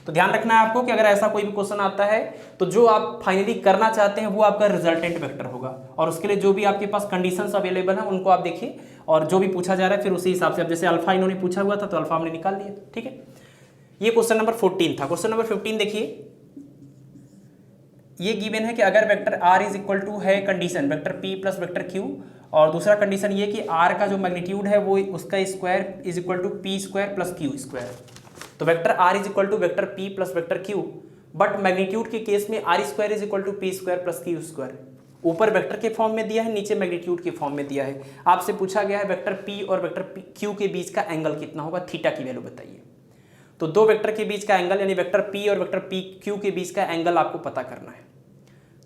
तो ध्यान रखना है आपको कि अगर ऐसा कोई भी क्वेश्चन आता है तो जो आप फाइनली करना चाहते हैं वो आपका रिजल्टेंट वेक्टर होगा, और उसके लिए जो भी आपके पास कंडीशंस अवेलेबल हैं उनको आप देखिए, और जो भी पूछा जा रहा है फिर उसी हिसाब से, अब जैसे अल्फा इन्होंने पूछा हुआ था तो अल्फा हमने निकाल लिया, ठीक है। ये क्वेश्चन नंबर 14 था। क्वेश्चन नंबर 15 देखिए, ये गिवन है कि अगर vector r is equal to है condition vector p plus vector q, और दूसरा कंडीशन ये कि r का जो मैग्नीट्यूड है वो उसका square is equal to p square plus q square. तो vector r is equal to vector p plus vector q, but magnitude के केस में r square is equal to p square plus q square. ऊपर vector के form में दिया है, नीचे magnitude के फॉर्म में दिया है। आपसे पूछा गया है वेक्टर p और वेक्टर q के बीच का एंगल कितना होगा, थीटा की वैल्यू बताइए। तो दो वेक्टर के बीच का एंगल यानी वेक्टर p और वेक्टर q के बीच का एंगल आपको पता करना है।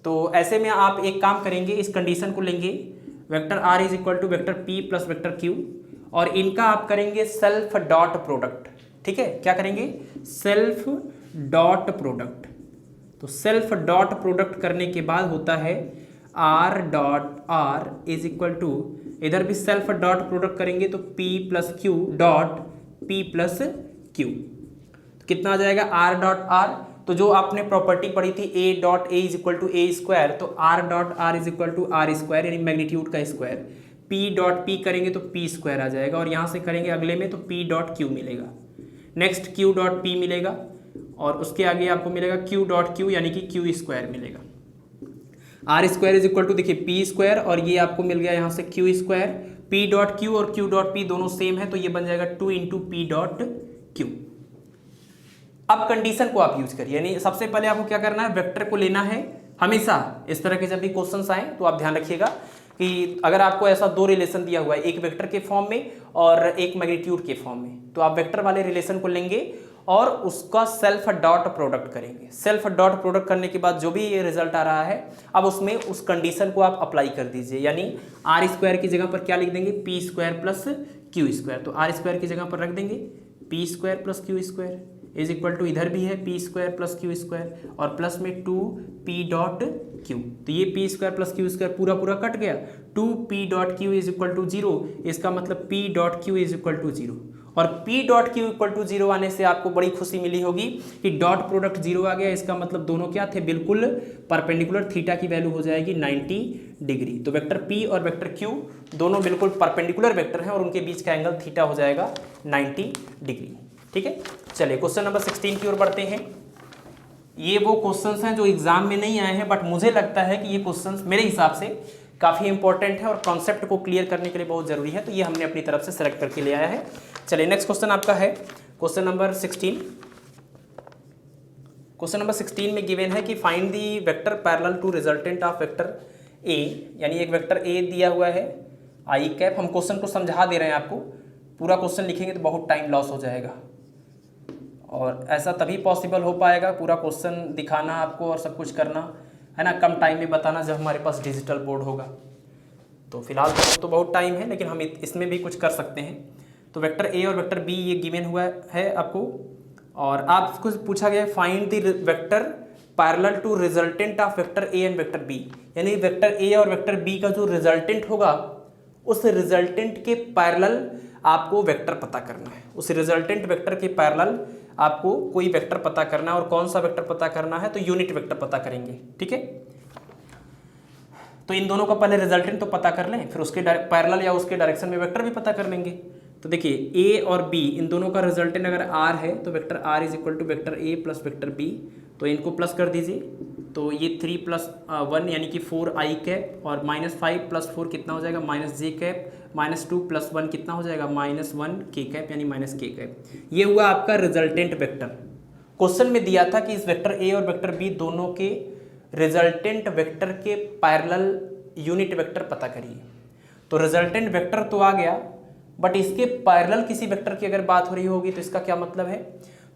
तो ऐसे में आप एक काम करेंगे, इस कंडीशन को लेंगे vector r is equal to vector p plus vector q, और इनका आप करेंगे सेल्फ डॉट प्रोडक्ट, ठीक है। क्या करेंगे, सेल्फ डॉट प्रोडक्ट। तो सेल्फ डॉट प्रोडक्ट करने के बाद होता है r dot r is equal to, इधर भी सेल्फ डॉट प्रोडक्ट करेंगे तो p plus Q dot p plus Q, तो कितना आ जाएगा r डॉट r। तो जो आपने प्रॉपर्टी पढ़ी थी a dot a is equal to a square, तो r dot r is equal to r square यानी मैग्नीट्यूड का स्क्वायर, p डॉट p करेंगे तो p स्क्वायर आ जाएगा, और यहाँ से करेंगे अगले में तो p डॉट q मिलेगा, नेक्स्ट q डॉट p मिलेगा, और उसके आगे आपको मिलेगा q डॉट q यानी कि q स्क्वायर मिलेगा। r square is equal to देखिए p स्क्वायर, और ये आपको मिल गया यहाँ से q square, p dot q और q डॉट p दोनों सेम है, तो ये बन जाएगा 2 इंटू p डॉट q। अब कंडीशन को आप यूज करिए, यानी सबसे पहले आपको क्या करना है, वेक्टर को लेना है। हमेशा इस तरह के जब भी क्वेश्चंस आए तो आप ध्यान रखिएगा कि अगर आपको ऐसा दो रिलेशन दिया हुआ है, एक वेक्टर के फॉर्म में और एक मैग्नीट्यूड के फॉर्म में, तो आप वेक्टर वाले रिलेशन को लेंगे और उसका सेल्फ डॉट प्रोडक्ट करेंगे। सेल्फ डॉट प्रोडक्ट करने के बाद जो भी ये रिजल्ट आ रहा है, अब उसमें उस कंडीशन को आप अप्लाई कर दीजिए, यानी r स्क्वायर की जगह पर क्या लिख देंगे, p square plus q square. तो r स्क्वायर की जगह पर रख देंगे p square plus q square is equal to, इधर भी है p square plus q square और प्लस में 2p डॉट q। तो ये p square plus q square पूरा पूरा कट गया, 2p dot q is equal to 0, इसका मतलब p dot q is equal to 0। और p dot q equal to 0 आने से आपको बड़ी खुशी मिली होगी कि डॉट प्रोडक्ट 0 आ गया, इसका मतलब दोनों क्या थे, बिल्कुल परपेंडिकुलर, थीटा की वैल्यू हो जाएगी 90 डिग्री। तो वेक्टर p और वेक्टर q दोनों बिल्कुल परपेंडिकुलर वेक्टर हैं और उनके बीच का एंगल थीटा हो जाएगा 90 डिग्री, ठीक है। चलिए क्वेश्चन नंबर 16 की ओर बढ़ते हैं। ये वो क्वेश्चंस हैं जो एग्जाम में नहीं आए हैं, बट मुझे लगता है कि ये क्वेश्चंस मेरे हिसाब से काफ़ी इंपॉर्टेंट है और कॉन्सेप्ट को क्लियर करने के लिए बहुत ज़रूरी है, तो ये हमने अपनी तरफ से सेलेक्ट करके ले आया है। चलिए नेक्स्ट क्वेश्चन आपका है क्वेश्चन नंबर 16। क्वेश्चन नंबर 16 में गिवन है कि find the vector parallel to resultant of vector A, यानी एक वेक्टर ए दिया हुआ है आई कैप। हम क्वेश्चन को समझा दे रहे हैं आपको, पूरा क्वेश्चन लिखेंगे तो बहुत टाइम लॉस हो जाएगा और ऐसा तभी पॉसिबल हो पाएगा पूरा क्वेश्चन दिखाना आपको और सब कुछ करना, है ना, कम टाइम में बताना जब हमारे पास डिजिटल बोर्ड होगा। तो फिलहाल तो बहुत टाइम है, लेकिन हम इसमें भी कुछ कर सकते हैं। तो वेक्टर ए और वेक्टर बी ये गिवन हुआ है आपको, और आपको पूछा गया है find the vector parallel to resultant of vector A and vector B, यानी वेक्टर ए और वेक्टर बी का जो रिजल्टेंट होगा उस रिजल्टेंट के पैरेलल आपको वेक्टर पता करना है। उस रिजल्टेंट वेक्टर के पैरेलल आपको कोई वेक्टर पता करना है, और कौन सा वेक्टर पता करना है, तो यूनिट वेक्टर पता करेंगे। ठीक है, तो इन दोनों का पहले रिजल्टेंट तो पता कर लें, फिर उसके पैरेलल या उसके डायरेक्शन में वेक्टर भी पता कर लेंगे। तो देखिए ए और बी इन दोनों का रिजल्टेंट अगर आर है तो vector R is equal to vector A plus vector B, तो इनको प्लस कर दीजिए। तो ये 3 + 1 यानी कि 4i कैप, और -5 + 4 कितना हो जाएगा -j कैप, -2 + 1 कितना हो जाएगा -1k कैप, यानी -k कैप। ये हुआ आपका रिजल्टेंट वेक्टर। क्वेश्चन में दिया था कि इस वेक्टर ए और वेक्टर बी दोनों के रिजल्टेंट वेक्टर के पैरेलल यूनिट वेक्टर पता करिए। तो रिजल्टेंट वेक्टर तो आ गया, बट इसके पैरेलल किसी वेक्टर की अगर बात हो रही होगी तो इसका क्या मतलब है,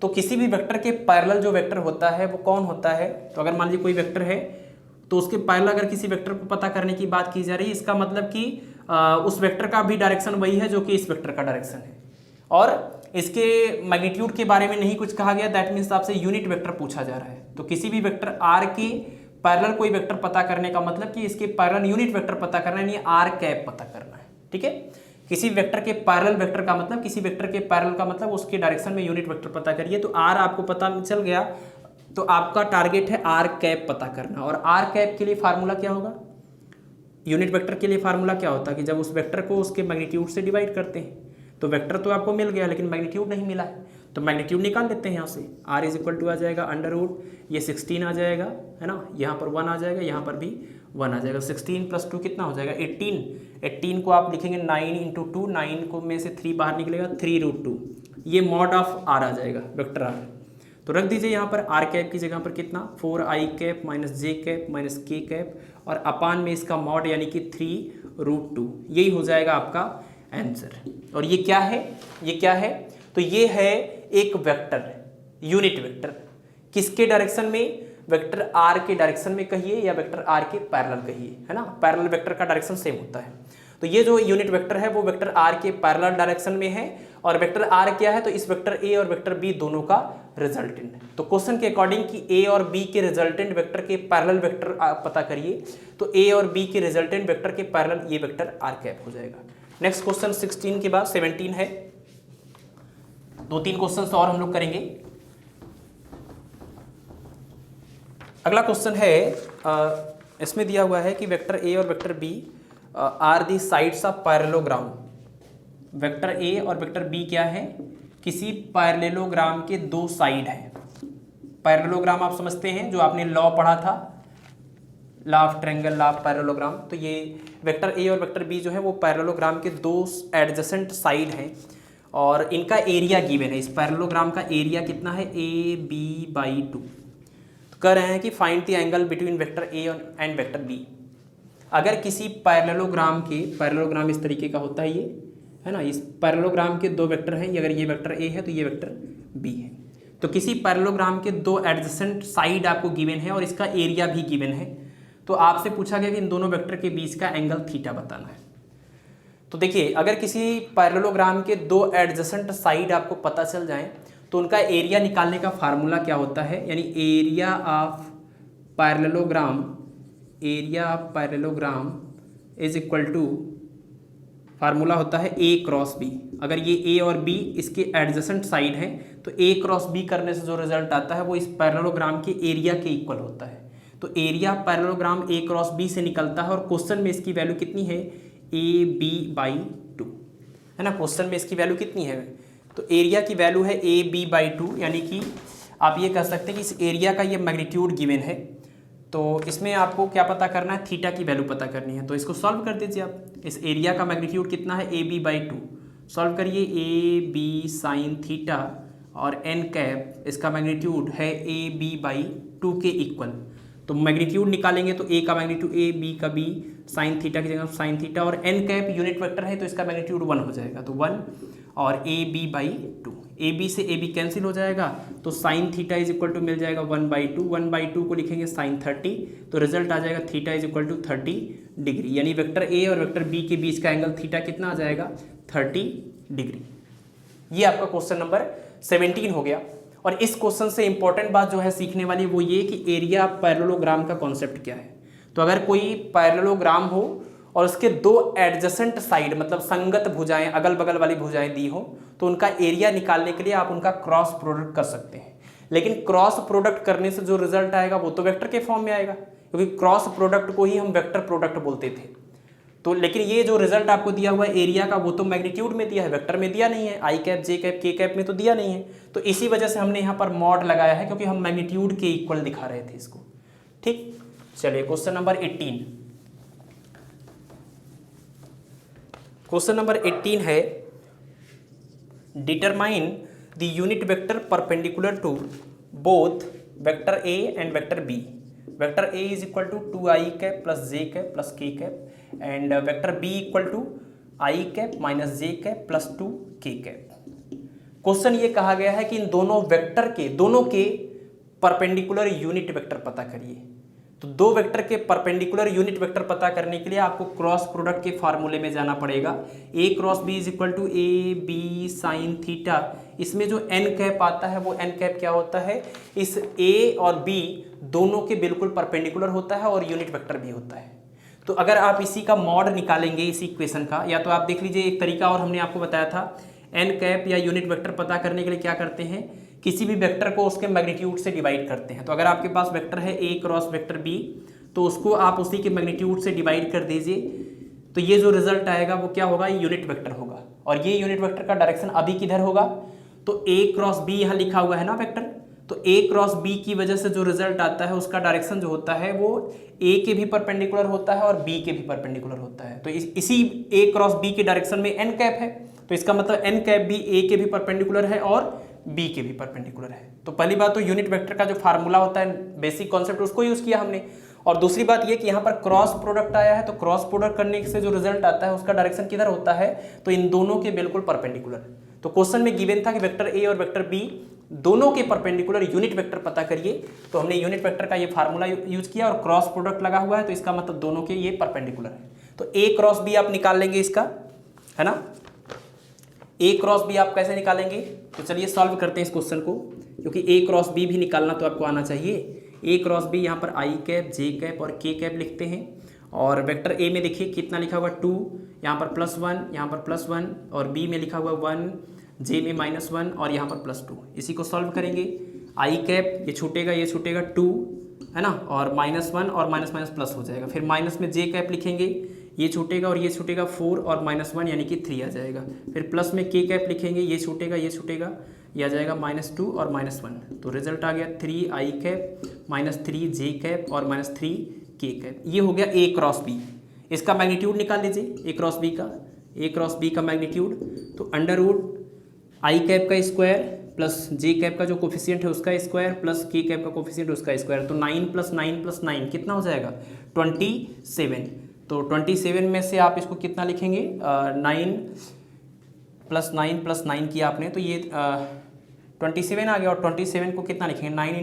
तो किसी भी वेक्टर के पैरेलल जो वेक्टर होता है वो कौन होता है। तो अगर मान लीजिए कोई वेक्टर है तो उसके पैरेलल अगर किसी वेक्टर को पता करने की बात की जा रही है, इसका मतलब कि उस वेक्टर का भी डायरेक्शन वही है जो कि इस वेक्टर का डायरेक्शन है, और इसके मैग्नीट्यूड के बारे में नहीं कुछ कहा गया। दैट मीन्स आपसे यूनिट वेक्टर पूछा जा रहा है। तो किसी भी वेक्टर आर के पैरेलल कोई वेक्टर पता करने का मतलब कि इसके पैरेलल यूनिट वेक्टर पता करना है, यानी आर कैप पता करना है। ठीक है, किसी वेक्टर के पैरेलल वेक्टर का मतलब, किसी वेक्टर के पैरेलल का मतलब उसके डायरेक्शन में यूनिट वेक्टर पता करिए। तो आर आपको पता चल गया, तो आपका टारगेट है आर कैप पता करना। और आर कैप के लिए फार्मूला क्या होगा, यूनिट वेक्टर के लिए फार्मूला क्या होता है कि जब उस वेक्टर को उसके मैग्नीट्यूड से डिवाइड करते हैं, तो वेक्टर तो आपको मिल गया लेकिन मैग्नीट्यूड नहीं मिला है, तो मैग्नीट्यूड निकाल लेते हैं यहाँ से। आर इज इक्वल टू आ जाएगा √ ये 16 आ जाएगा, है ना, यहाँ पर 1 आ जाएगा, यहाँ पर भी 1 आ जाएगा। 16 + 2 कितना हो जाएगा 18 को आप लिखेंगे 9 × 2, 9 को में से 3 बाहर निकलेगा 3√2, ये मॉड ऑफ आर आ जाएगा वेक्टर आर। तो रख दीजिए यहाँ पर आर कैप की जगह पर कितना 4i cap -j cap -k cap, और अपान में इसका मॉड यानी कि 3√2, यही हो जाएगा आपका आंसर। और ये क्या है, ये क्या है, तो ये है एक वेक्टर, यूनिट वेक्टर। किसके डायरेक्शन में, वेक्टर आर के डायरेक्शन में कहिए या वेक्टर आर के पैरेलल कहिए, है ना, पैरेलल वेक्टर का डायरेक्शन सेम होता है। तो ये जो यूनिट वेक्टर है वो वेक्टर आर के पैरेलल डायरेक्शन में है, और वेक्टर आर क्या है, तो इस वेक्टर ए और वेक्टर बी दोनों का रिजल्टेंट। तो क्वेश्चन के अकॉर्डिंग कि ए और बी के रिजल्टेंट वेक्टर के पैरेलल वेक्टर पता करिए, तो ए और बी के रिजल्टेंट वेक्टर के पैरेलल ये वेक्टर आर कैप हो जाएगा। नेक्स्ट क्वेश्चन 16 के बाद 17 है, 2-3 क्वेश्चन और हम लोग करेंगे। अगला क्वेश्चन है, इसमें दिया हुआ है कि वेक्टर ए और vector B are the sides of parallelogram. Vector A और वेक्टर बी क्या है, किसी पैरेललोग्राम के 2 साइड हैं। पैरेललोग्राम आप समझते हैं, जो आपने लॉ पढ़ा था, law of triangle, law of parallelogram. तो ये वेक्टर ए और वेक्टर बी जो है वो पैरेललोग्राम के 2 एडजेसेंट साइड हैं, और इनका एरिया गिवन है। इस पैरेललोग्राम का एरिया कितना है, AB/2। तो कह रहे हैं कि find the angle between vector A and vector B. अगर किसी पैरेललोग्राम के, पैरेललोग्राम इस तरीके का होता है ये, है ना, इस पैरेललोग्राम के 2 वेक्टर हैं, अगर ये वेक्टर ए है तो ये वेक्टर बी है। तो किसी पैरेललोग्राम के 2 एडजेसेंट साइड आपको गिवन है और इसका एरिया भी गिवन है। तो आपसे पूछा गया कि इन दोनों वेक्टर के बीच का एंगल थीटा बताना है। तो देखिए, अगर किसी पैरेललोग्राम के 2 एडजेसेंट साइड आपको पता चल जाए तो उनका एरिया निकालने का फार्मूला क्या होता है, यानी area of parallelogram is equal to, formula होता है A क्रॉस B। अगर ये A और B इसके एडजेसेंट साइड हैं तो A क्रॉस B करने से जो रिजल्ट आता है वो इस पैरेललोग्राम के एरिया के इक्वल होता है। तो area parallelogram A cross B से निकलता है, और क्वेश्चन में इसकी वैल्यू कितनी है, AB/2, है ना। क्वेश्चन में इसकी वैल्यू कितनी है, तो एरिया की वैल्यू है AB/2, यानी कि आप ये कह सकते हैं कि इस एरिया का ये मैग्नीट्यूड गिवन है, तो इसमें आपको क्या पता करना है, थीटा की वैल्यू पता करनी है। तो इसको सॉल्व कर दीजिए आप। इस एरिया का मैग्नीट्यूड कितना है, ए बी बाई 2। सॉल्व करिए, ए बी साइन थीटा और एन कैप इसका मैग्नीट्यूड है ए बी बाई 2 के इक्वल। तो मैग्नीट्यूड निकालेंगे तो ए का मैग्नीट्यूड ए, बी का बी, साइन थीटा की जगह साइन थीटा, और एन कैप यूनिट वेक्टर है तो इसका मैग्नीट्यूड 1 हो जाएगा, तो 1 और A B by 2। A B से ए बी कैंसिल हो जाएगा, तो sine theta is equal to मिल जाएगा 1/2। 1/2 को लिखेंगे साइन 30, तो रिजल्ट आ जाएगा theta is equal to 30 degree. यानी वेक्टर ए और वेक्टर बी के बीच का एंगल थीटा कितना आ जाएगा, 30 डिग्री। ये आपका क्वेश्चन नंबर 17 हो गया। और इस क्वेश्चन से इंपॉर्टेंट बात जो है सीखने वाली वो ये कि एरिया पैरेललोग्राम का कॉन्सेप्ट क्या है। तो अगर कोई पैरेललोग्राम हो और उसके दो एडजेसेंट साइड मतलब संगत भुजाएं, अगल बगल वाली भुजाएं दी हो, तो उनका एरिया निकालने के लिए आप उनका क्रॉस प्रोडक्ट कर सकते हैं। लेकिन क्रॉस प्रोडक्ट करने से जो रिजल्ट आएगा वो तो वेक्टर के फॉर्म में आएगा, क्योंकि क्रॉस प्रोडक्ट को ही हम वेक्टर प्रोडक्ट बोलते थे। तो लेकिन ये जो रिजल्ट आपको दिया हुआ है एरिया का, वो तो मैग्नीट्यूड में दिया है, वेक्टर में दिया नहीं है, आई कैप जे कैप के कैप में तो दिया नहीं है। तो इसी वजह से हमने यहाँ पर मॉड लगाया है, क्योंकि हम मैग्नीट्यूड के इक्वल दिखा रहे थे इसको। ठीक, चलिए क्वेश्चन नंबर 18। क्वेश्चन नंबर 18 है, determine the unit vector perpendicular to both vector A and vector B. Vector A is equal to 2i cap plus J cap plus K cap and vector B equal to i cap minus J cap plus 2 K cap. Question ये कहा गया है कि इन दोनों vector के दोनों के perpendicular unit vector पता करिए। तो दो वेक्टर के परपेंडिकुलर यूनिट वेक्टर पता करने के लिए आपको क्रॉस प्रोडक्ट के फार्मूले में जाना पड़ेगा। A cross B is equal to A B sine theta. इसमें जो एन कैप आता है वो एन कैप क्या होता है, इस ए और बी दोनों के बिल्कुल परपेंडिकुलर होता है और यूनिट वेक्टर भी होता है। तो अगर आप इसी का मॉड निकालेंगे इस इक्वेशन का, या तो आप देख लीजिए एक तरीका और हमने आपको बताया था, एन कैप या यूनिट वेक्टर पता करने के लिए क्या करते हैं, किसी भी वेक्टर को उसके मैग्नीट्यूड से डिवाइड करते हैं। तो अगर आपके पास वेक्टर है ए क्रॉस वेक्टर बी, तो उसको आप उसी के मैग्नीट्यूड से डिवाइड कर दीजिए, तो ये जो रिजल्ट आएगा वो क्या होगा, यूनिट वेक्टर होगा। और ये यूनिट वेक्टर का डायरेक्शन अभी किधर होगा, तो ए क्रॉस बी यहाँ लिखा हुआ है ना वेक्टर, तो ए क्रॉस बी की वजह से जो रिजल्ट आता है उसका डायरेक्शन जो होता है वो ए के भी परपेंडिकुलर होता है और बी के भी परपेंडिकुलर होता है। तो इसी ए क्रॉस बी के डायरेक्शन में एन कैप है, तो इसका मतलब एन कैप भी ए के भी परपेंडिकुलर है और बी के भी परपेंडिकुलर है। तो पहली बात तो यूनिट वेक्टर का जो फार्मूला होता है बेसिक कॉन्सेप्ट उसको यूज किया हमने। और दूसरी बात ये कि यहाँ पर क्रॉस प्रोडक्ट आया है, तो क्रॉस प्रोडक्ट करने से जो रिजल्ट आता है उसका डायरेक्शन किधर होता है, तो इन दोनों के बिल्कुल परपेंडिकुलर। तो क्वेश्चन में गिवन था कि वेक्टर ए और वेक्टर बी दोनों के परपेंडिकुलर यूनिट वेक्टर पता करिए, तो हमने यूनिट वेक्टर का ये फार्मूला यूज किया और क्रॉस प्रोडक्ट लगा हुआ है, तो इसका मतलब दोनों के ये परपेंडिकुलर है। तो ए क्रॉस बी आप निकाल लेंगे इसका, है ना। ए क्रॉस बी आप कैसे निकालेंगे, तो चलिए सॉल्व करते हैं इस क्वेश्चन को, क्योंकि ए क्रॉस बी भी निकालना तो आपको आना चाहिए। ए क्रॉस बी यहाँ पर आई कैप जे कैप और के कैप लिखते हैं, और वेक्टर ए में देखिए कितना लिखा हुआ 2, यहाँ पर +1, यहाँ पर +1, और बी में लिखा हुआ 1, जे में -1 और यहाँ पर +2। इसी को सॉल्व करेंगे, आई कैप ये छूटेगा 2, है ना, और -1 और माइनस माइनस प्लस हो जाएगा। फिर माइनस में जे कैप लिखेंगे, ये छूटेगा और ये छूटेगा 4 और -1 यानी कि 3 आ जाएगा। फिर प्लस में के कैप लिखेंगे, ये छूटेगा ये आ जाएगा -2 और -1। तो रिजल्ट आ गया 3 आई कैप -3 जे कैप और -3 के कैप। ये हो गया ए क्रॉस बी। इसका मैग्नीट्यूड निकाल लीजिए ए क्रॉस बी का मैग्नीट्यूड, तो अंडरवुड आई कैप का स्क्वायर प्लस जे कैप का जो कोफिशिएंट है उसका स्क्वायर प्लस के कैप का कोफिशिएंट उसका स्क्वायर, तो 9 + 9 + 9 कितना हो जाएगा 27। तो 27 में से आप इसको कितना लिखेंगे, 9 + 9 + 9 किया आपने, तो ये 27 आ गया। और 27 को कितना लिखेंगे, 9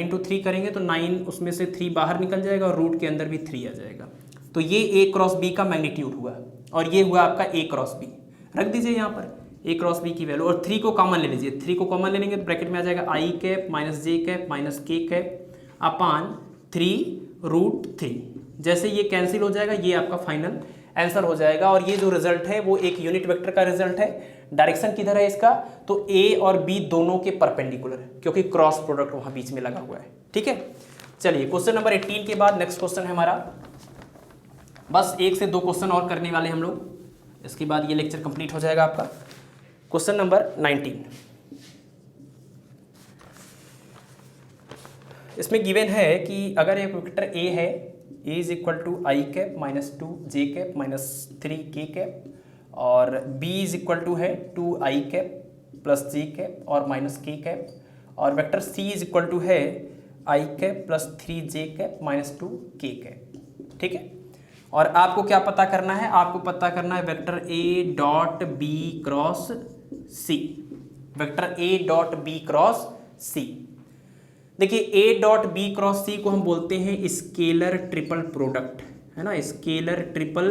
× 3 करेंगे तो 9 उसमें से 3 बाहर निकल जाएगा और रूट के अंदर भी 3 आ जाएगा। तो ये ए क्रॉस बी का मैग्नीट्यूड हुआ, और ये हुआ आपका ए क्रॉस बी। रख दीजिए यहाँ पर ए क्रॉस बी की वैल्यू, और 3 को कॉमन ले लीजिए। 3 को कॉमन ले लेंगे तो ब्रैकेट में आ जाएगा आई कैप -जे कैप -के कैप अपान 3√3। जैसे ये कैंसिल हो जाएगा, ये आपका फाइनल आंसर हो जाएगा। और ये जो रिजल्ट है वो एक यूनिट वेक्टर का रिजल्ट है। डायरेक्शन किधर है इसका, तो ए और बी दोनों के परपेंडिकुलर है, क्योंकि क्रॉस प्रोडक्ट वहाँ बीच में लगा हुआ है। ठीक है, चलिए क्वेश्चन नंबर 18 के बाद नेक्स्ट क्वेश्चन है हमारा, बस 1 से 2 क्वेश्चन और करने वाले हम लोग, इसके बाद ये लेक्चर कंप्लीट हो जाएगा आपका। क्वेश्चन नंबर 19, इसमें गिवन है कि अगर एक वेक्टर ए है, A is equal to I cap minus 2 J cap minus 3 K cap, और बी इज इक्वल टू है 2 I cap plus J cap और माइनस के कैप, और vector C is equal to है I cap plus 3 J cap minus 2 K cap. ठीक है, और आपको क्या पता करना है, आपको पता करना है vector A dot B cross C, vector A dot B cross C. देखिए A dot B cross C को हम बोलते हैं स्केलर ट्रिपल प्रोडक्ट, है ना, स्केलर ट्रिपल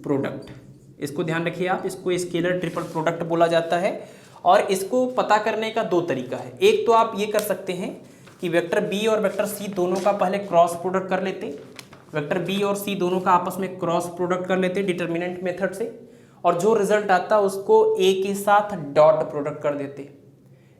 प्रोडक्ट। इसको ध्यान रखिए आप, इसको स्केलर ट्रिपल प्रोडक्ट बोला जाता है। और इसको पता करने का दो तरीका है। एक तो आप ये कर सकते हैं कि वेक्टर बी और वेक्टर सी दोनों का पहले क्रॉस प्रोडक्ट कर लेते, वेक्टर बी और सी दोनों का आपस में क्रॉस प्रोडक्ट कर लेते डिटर्मिनेंट मेथड से, और जो रिजल्ट आता उसको ए के साथ डॉट प्रोडक्ट कर देते।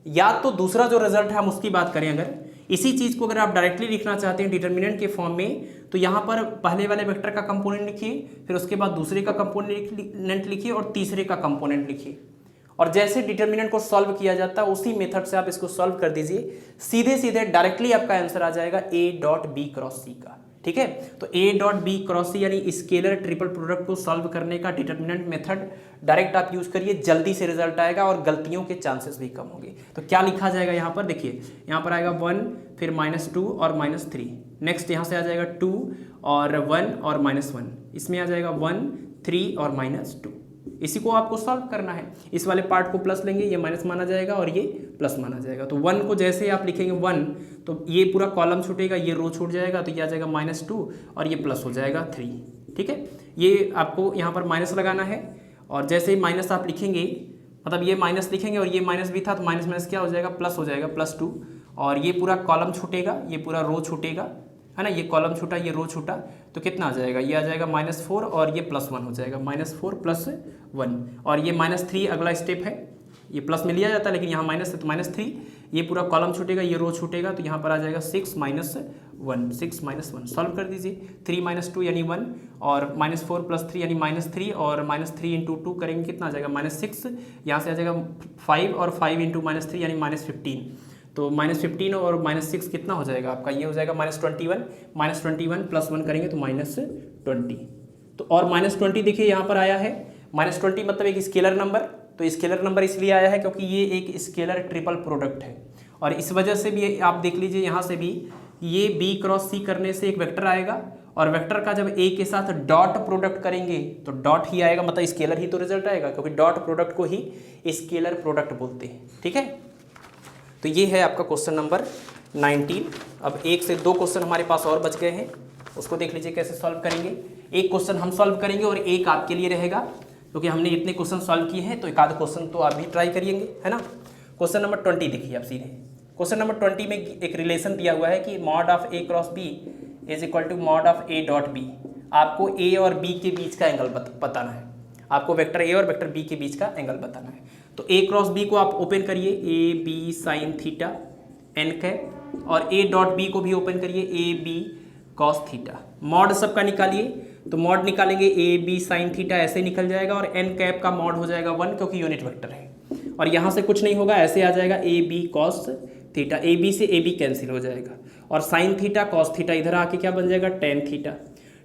या तो दूसरा जो रिजल्ट है हम उसकी बात करें, अगर इसी चीज़ को अगर आप डायरेक्टली लिखना चाहते हैं डिटर्मिनेंट के फॉर्म में, तो यहाँ पर पहले वाले वेक्टर का कंपोनेंट लिखिए, फिर उसके बाद दूसरे का कंपोनेंट लिखिए और तीसरे का कंपोनेंट लिखिए, और जैसे डिटर्मिनेंट को सॉल्व किया जाता है उसी मेथड से आप इसको सॉल्व कर दीजिए, सीधे सीधे डायरेक्टली आपका आंसर आ जाएगा ए डॉट बी क्रॉस सी का। ठीक है, तो ए डॉट बी क्रॉस सी यानी स्केलर ट्रिपल प्रोडक्ट को सॉल्व करने का डिटर्मिनेंट मेथड डायरेक्ट आप यूज करिए, जल्दी से रिजल्ट आएगा और गलतियों के चांसेस भी कम होंगे। तो क्या लिखा जाएगा यहाँ पर, देखिए यहाँ पर आएगा 1, फिर -2 और -3, नेक्स्ट यहाँ से आ जाएगा 2 और 1 और -1, इसमें आ जाएगा 1, 3 और -2। इसी को आपको सॉल्व करना है। इस वाले पार्ट को प्लस लेंगे, ये माइनस माना जाएगा और ये प्लस माना जाएगा। तो 1 को जैसे आप लिखेंगे 1, तो ये पूरा कॉलम छूटेगा, ये रो छूट जाएगा, तो ये आ जाएगा -2 और ये प्लस हो जाएगा 3। ठीक है, ये आपको यहाँ पर माइनस लगाना है, और जैसे ही माइनस आप लिखेंगे, मतलब ये माइनस लिखेंगे और ये माइनस भी था, तो माइनस माइनस क्या हो जाएगा, प्लस हो जाएगा, +2, और ये पूरा कॉलम छूटेगा, ये पूरा रो छूटेगा, है ना, ये कॉलम छूटा, ये रो छूटा, तो कितना आ जाएगा, ये आ जाएगा -4 और ये +1 हो जाएगा, -4 + 1, और ये -3 अगला स्टेप है, ये प्लस में लिया जाता है लेकिन यहाँ माइनस है तो -3, ये पूरा कॉलम छूटेगा, ये रो छूटेगा, तो यहाँ पर आ जाएगा 6 - 1, 6 - 1, सॉल्व कर दीजिए। 3 - 2 यानी 1, और -4 + 3 यानी -3, और -3 × 2 करेंगे कितना आ जाएगा, -6, यहाँ से आ जाएगा 5, और 5 × -3 यानी -15, तो -15 और -6 कितना हो जाएगा आपका, ये हो जाएगा -21, -21 + 1 करेंगे तो -20, तो और -20 देखिए यहाँ पर आया है, -20 मतलब एक स्केलर नंबर, तो स्केलर नंबर इसलिए आया है क्योंकि ये एक स्केलर ट्रिपल प्रोडक्ट है, और इस वजह से भी आप देख लीजिए यहाँ से भी ये B क्रॉस C करने से एक वेक्टर आएगा, और वेक्टर का जब A के साथ डॉट प्रोडक्ट करेंगे तो डॉट ही आएगा, मतलब स्केलर ही तो रिजल्ट आएगा, क्योंकि डॉट प्रोडक्ट को ही स्केलर प्रोडक्ट बोलते हैं। ठीक है, तो ये है आपका क्वेश्चन नंबर 19। अब 1 से 2 क्वेश्चन हमारे पास और बच गए हैं, उसको देख लीजिए कैसे सॉल्व करेंगे। एक क्वेश्चन हम सॉल्व करेंगे और एक आपके लिए रहेगा, क्योंकि हमने इतने क्वेश्चन सॉल्व किए हैं, तो एक आध क्वेश्चन तो आप भी ट्राई करिएंगे, है ना। क्वेश्चन नंबर 20 देखिए आप सीधे, क्वेश्चन नंबर 20 में एक रिलेशन दिया हुआ है कि mod of A cross B is equal to mod of A dot B। आपको A और B के बीच का एंगल बताना है, आपको वेक्टर A और वेक्टर B के बीच का एंगल बताना है। तो A क्रॉस B को आप ओपन करिए, A B sin theta n cap, और A डॉट B को भी ओपन करिए, A B cos theta. Mod सबका निकालिए, तो मॉड निकालेंगे A B sin थीटा ऐसे निकल जाएगा, और n कैप का मॉड हो जाएगा 1 क्योंकि यूनिट वेक्टर है, और यहाँ से कुछ नहीं होगा, ऐसे आ जाएगा A B cos theta, A B से A B कैंसिल हो जाएगा, और sin थीटा cos थीटा इधर आके क्या बन जाएगा, tan theta.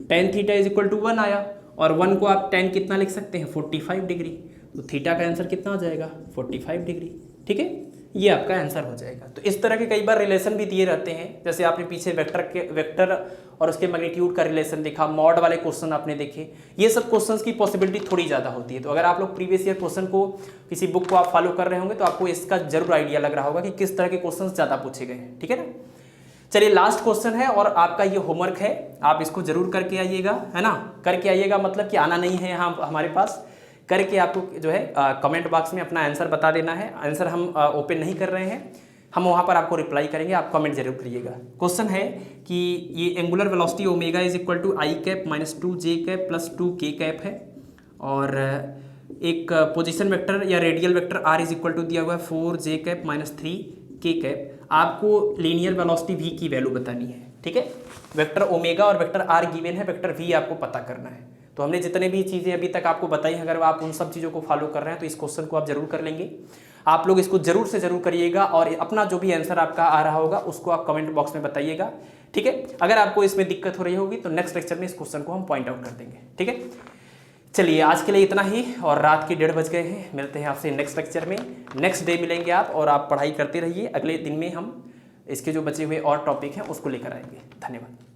tan theta is equal to 1 आया, और 1 को आप tan कितना लिख सकते हैं, 45 डिग्री, तो थीटा का आंसर कितना आ जाएगा, 45 डिग्री। ठीक है, ये आपका आंसर हो जाएगा। तो इस तरह के कई बार रिलेशन भी दिए रहते हैं, जैसे आपने पीछे वेक्टर और उसके मैग्नीट्यूड का रिलेशन देखा, मॉड वाले क्वेश्चन आपने देखे, ये सब क्वेश्चंस की पॉसिबिलिटी थोड़ी ज़्यादा होती है। तो अगर आप लोग प्रीवियस ईयर क्वेश्चन को, किसी बुक को आप फॉलो कर रहे होंगे, तो आपको इसका जरूर आइडिया लग रहा होगा कि किस तरह के क्वेश्चन ज़्यादा पूछे गए हैं। ठीक है ना, चलिए लास्ट क्वेश्चन है, और आपका ये होमवर्क है, आप इसको जरूर करके आइएगा, है ना। करके आइएगा मतलब कि आना नहीं है यहाँ हमारे पास, करके आपको जो है कमेंट बॉक्स में अपना आंसर बता देना है। आंसर हम ओपन नहीं कर रहे हैं, हम वहाँ पर आपको रिप्लाई करेंगे, आप कमेंट जरूर करिएगा। क्वेश्चन है कि ये angular velocity omega is equal to I cap -2 J cap + 2 K cap है, और एक पोजीशन वेक्टर या radial vector r is equal to दिया हुआ है 4 जे कैप -3 के कैप। आपको लीनियर वेलोसिटी v की वैल्यू बतानी है। ठीक है, वेक्टर ओमेगा और वेक्टर r गिवन है, वेक्टर v आपको पता करना है। तो हमने जितने भी चीज़ें अभी तक आपको बताई हैं, अगर आप उन सब चीज़ों को फॉलो कर रहे हैं तो इस क्वेश्चन को आप जरूर कर लेंगे। आप लोग इसको जरूर से जरूर करिएगा और अपना जो भी आंसर आपका आ रहा होगा उसको आप कमेंट बॉक्स में बताइएगा, ठीक है। अगर आपको इसमें दिक्कत हो रही होगी तो नेक्स्ट लेक्चर में इस क्वेश्चन को हम पॉइंट आउट कर देंगे, ठीक है। चलिए आज के लिए इतना ही, और रात के 1:30 बज गए हैं। मिलते हैं आपसे नेक्स्ट लेक्चर में, नेक्स्ट डे मिलेंगे आप, और आप पढ़ाई करते रहिए। अगले दिन में हम इसके जो बचे हुए और टॉपिक हैं उसको लेकर आएंगे। धन्यवाद।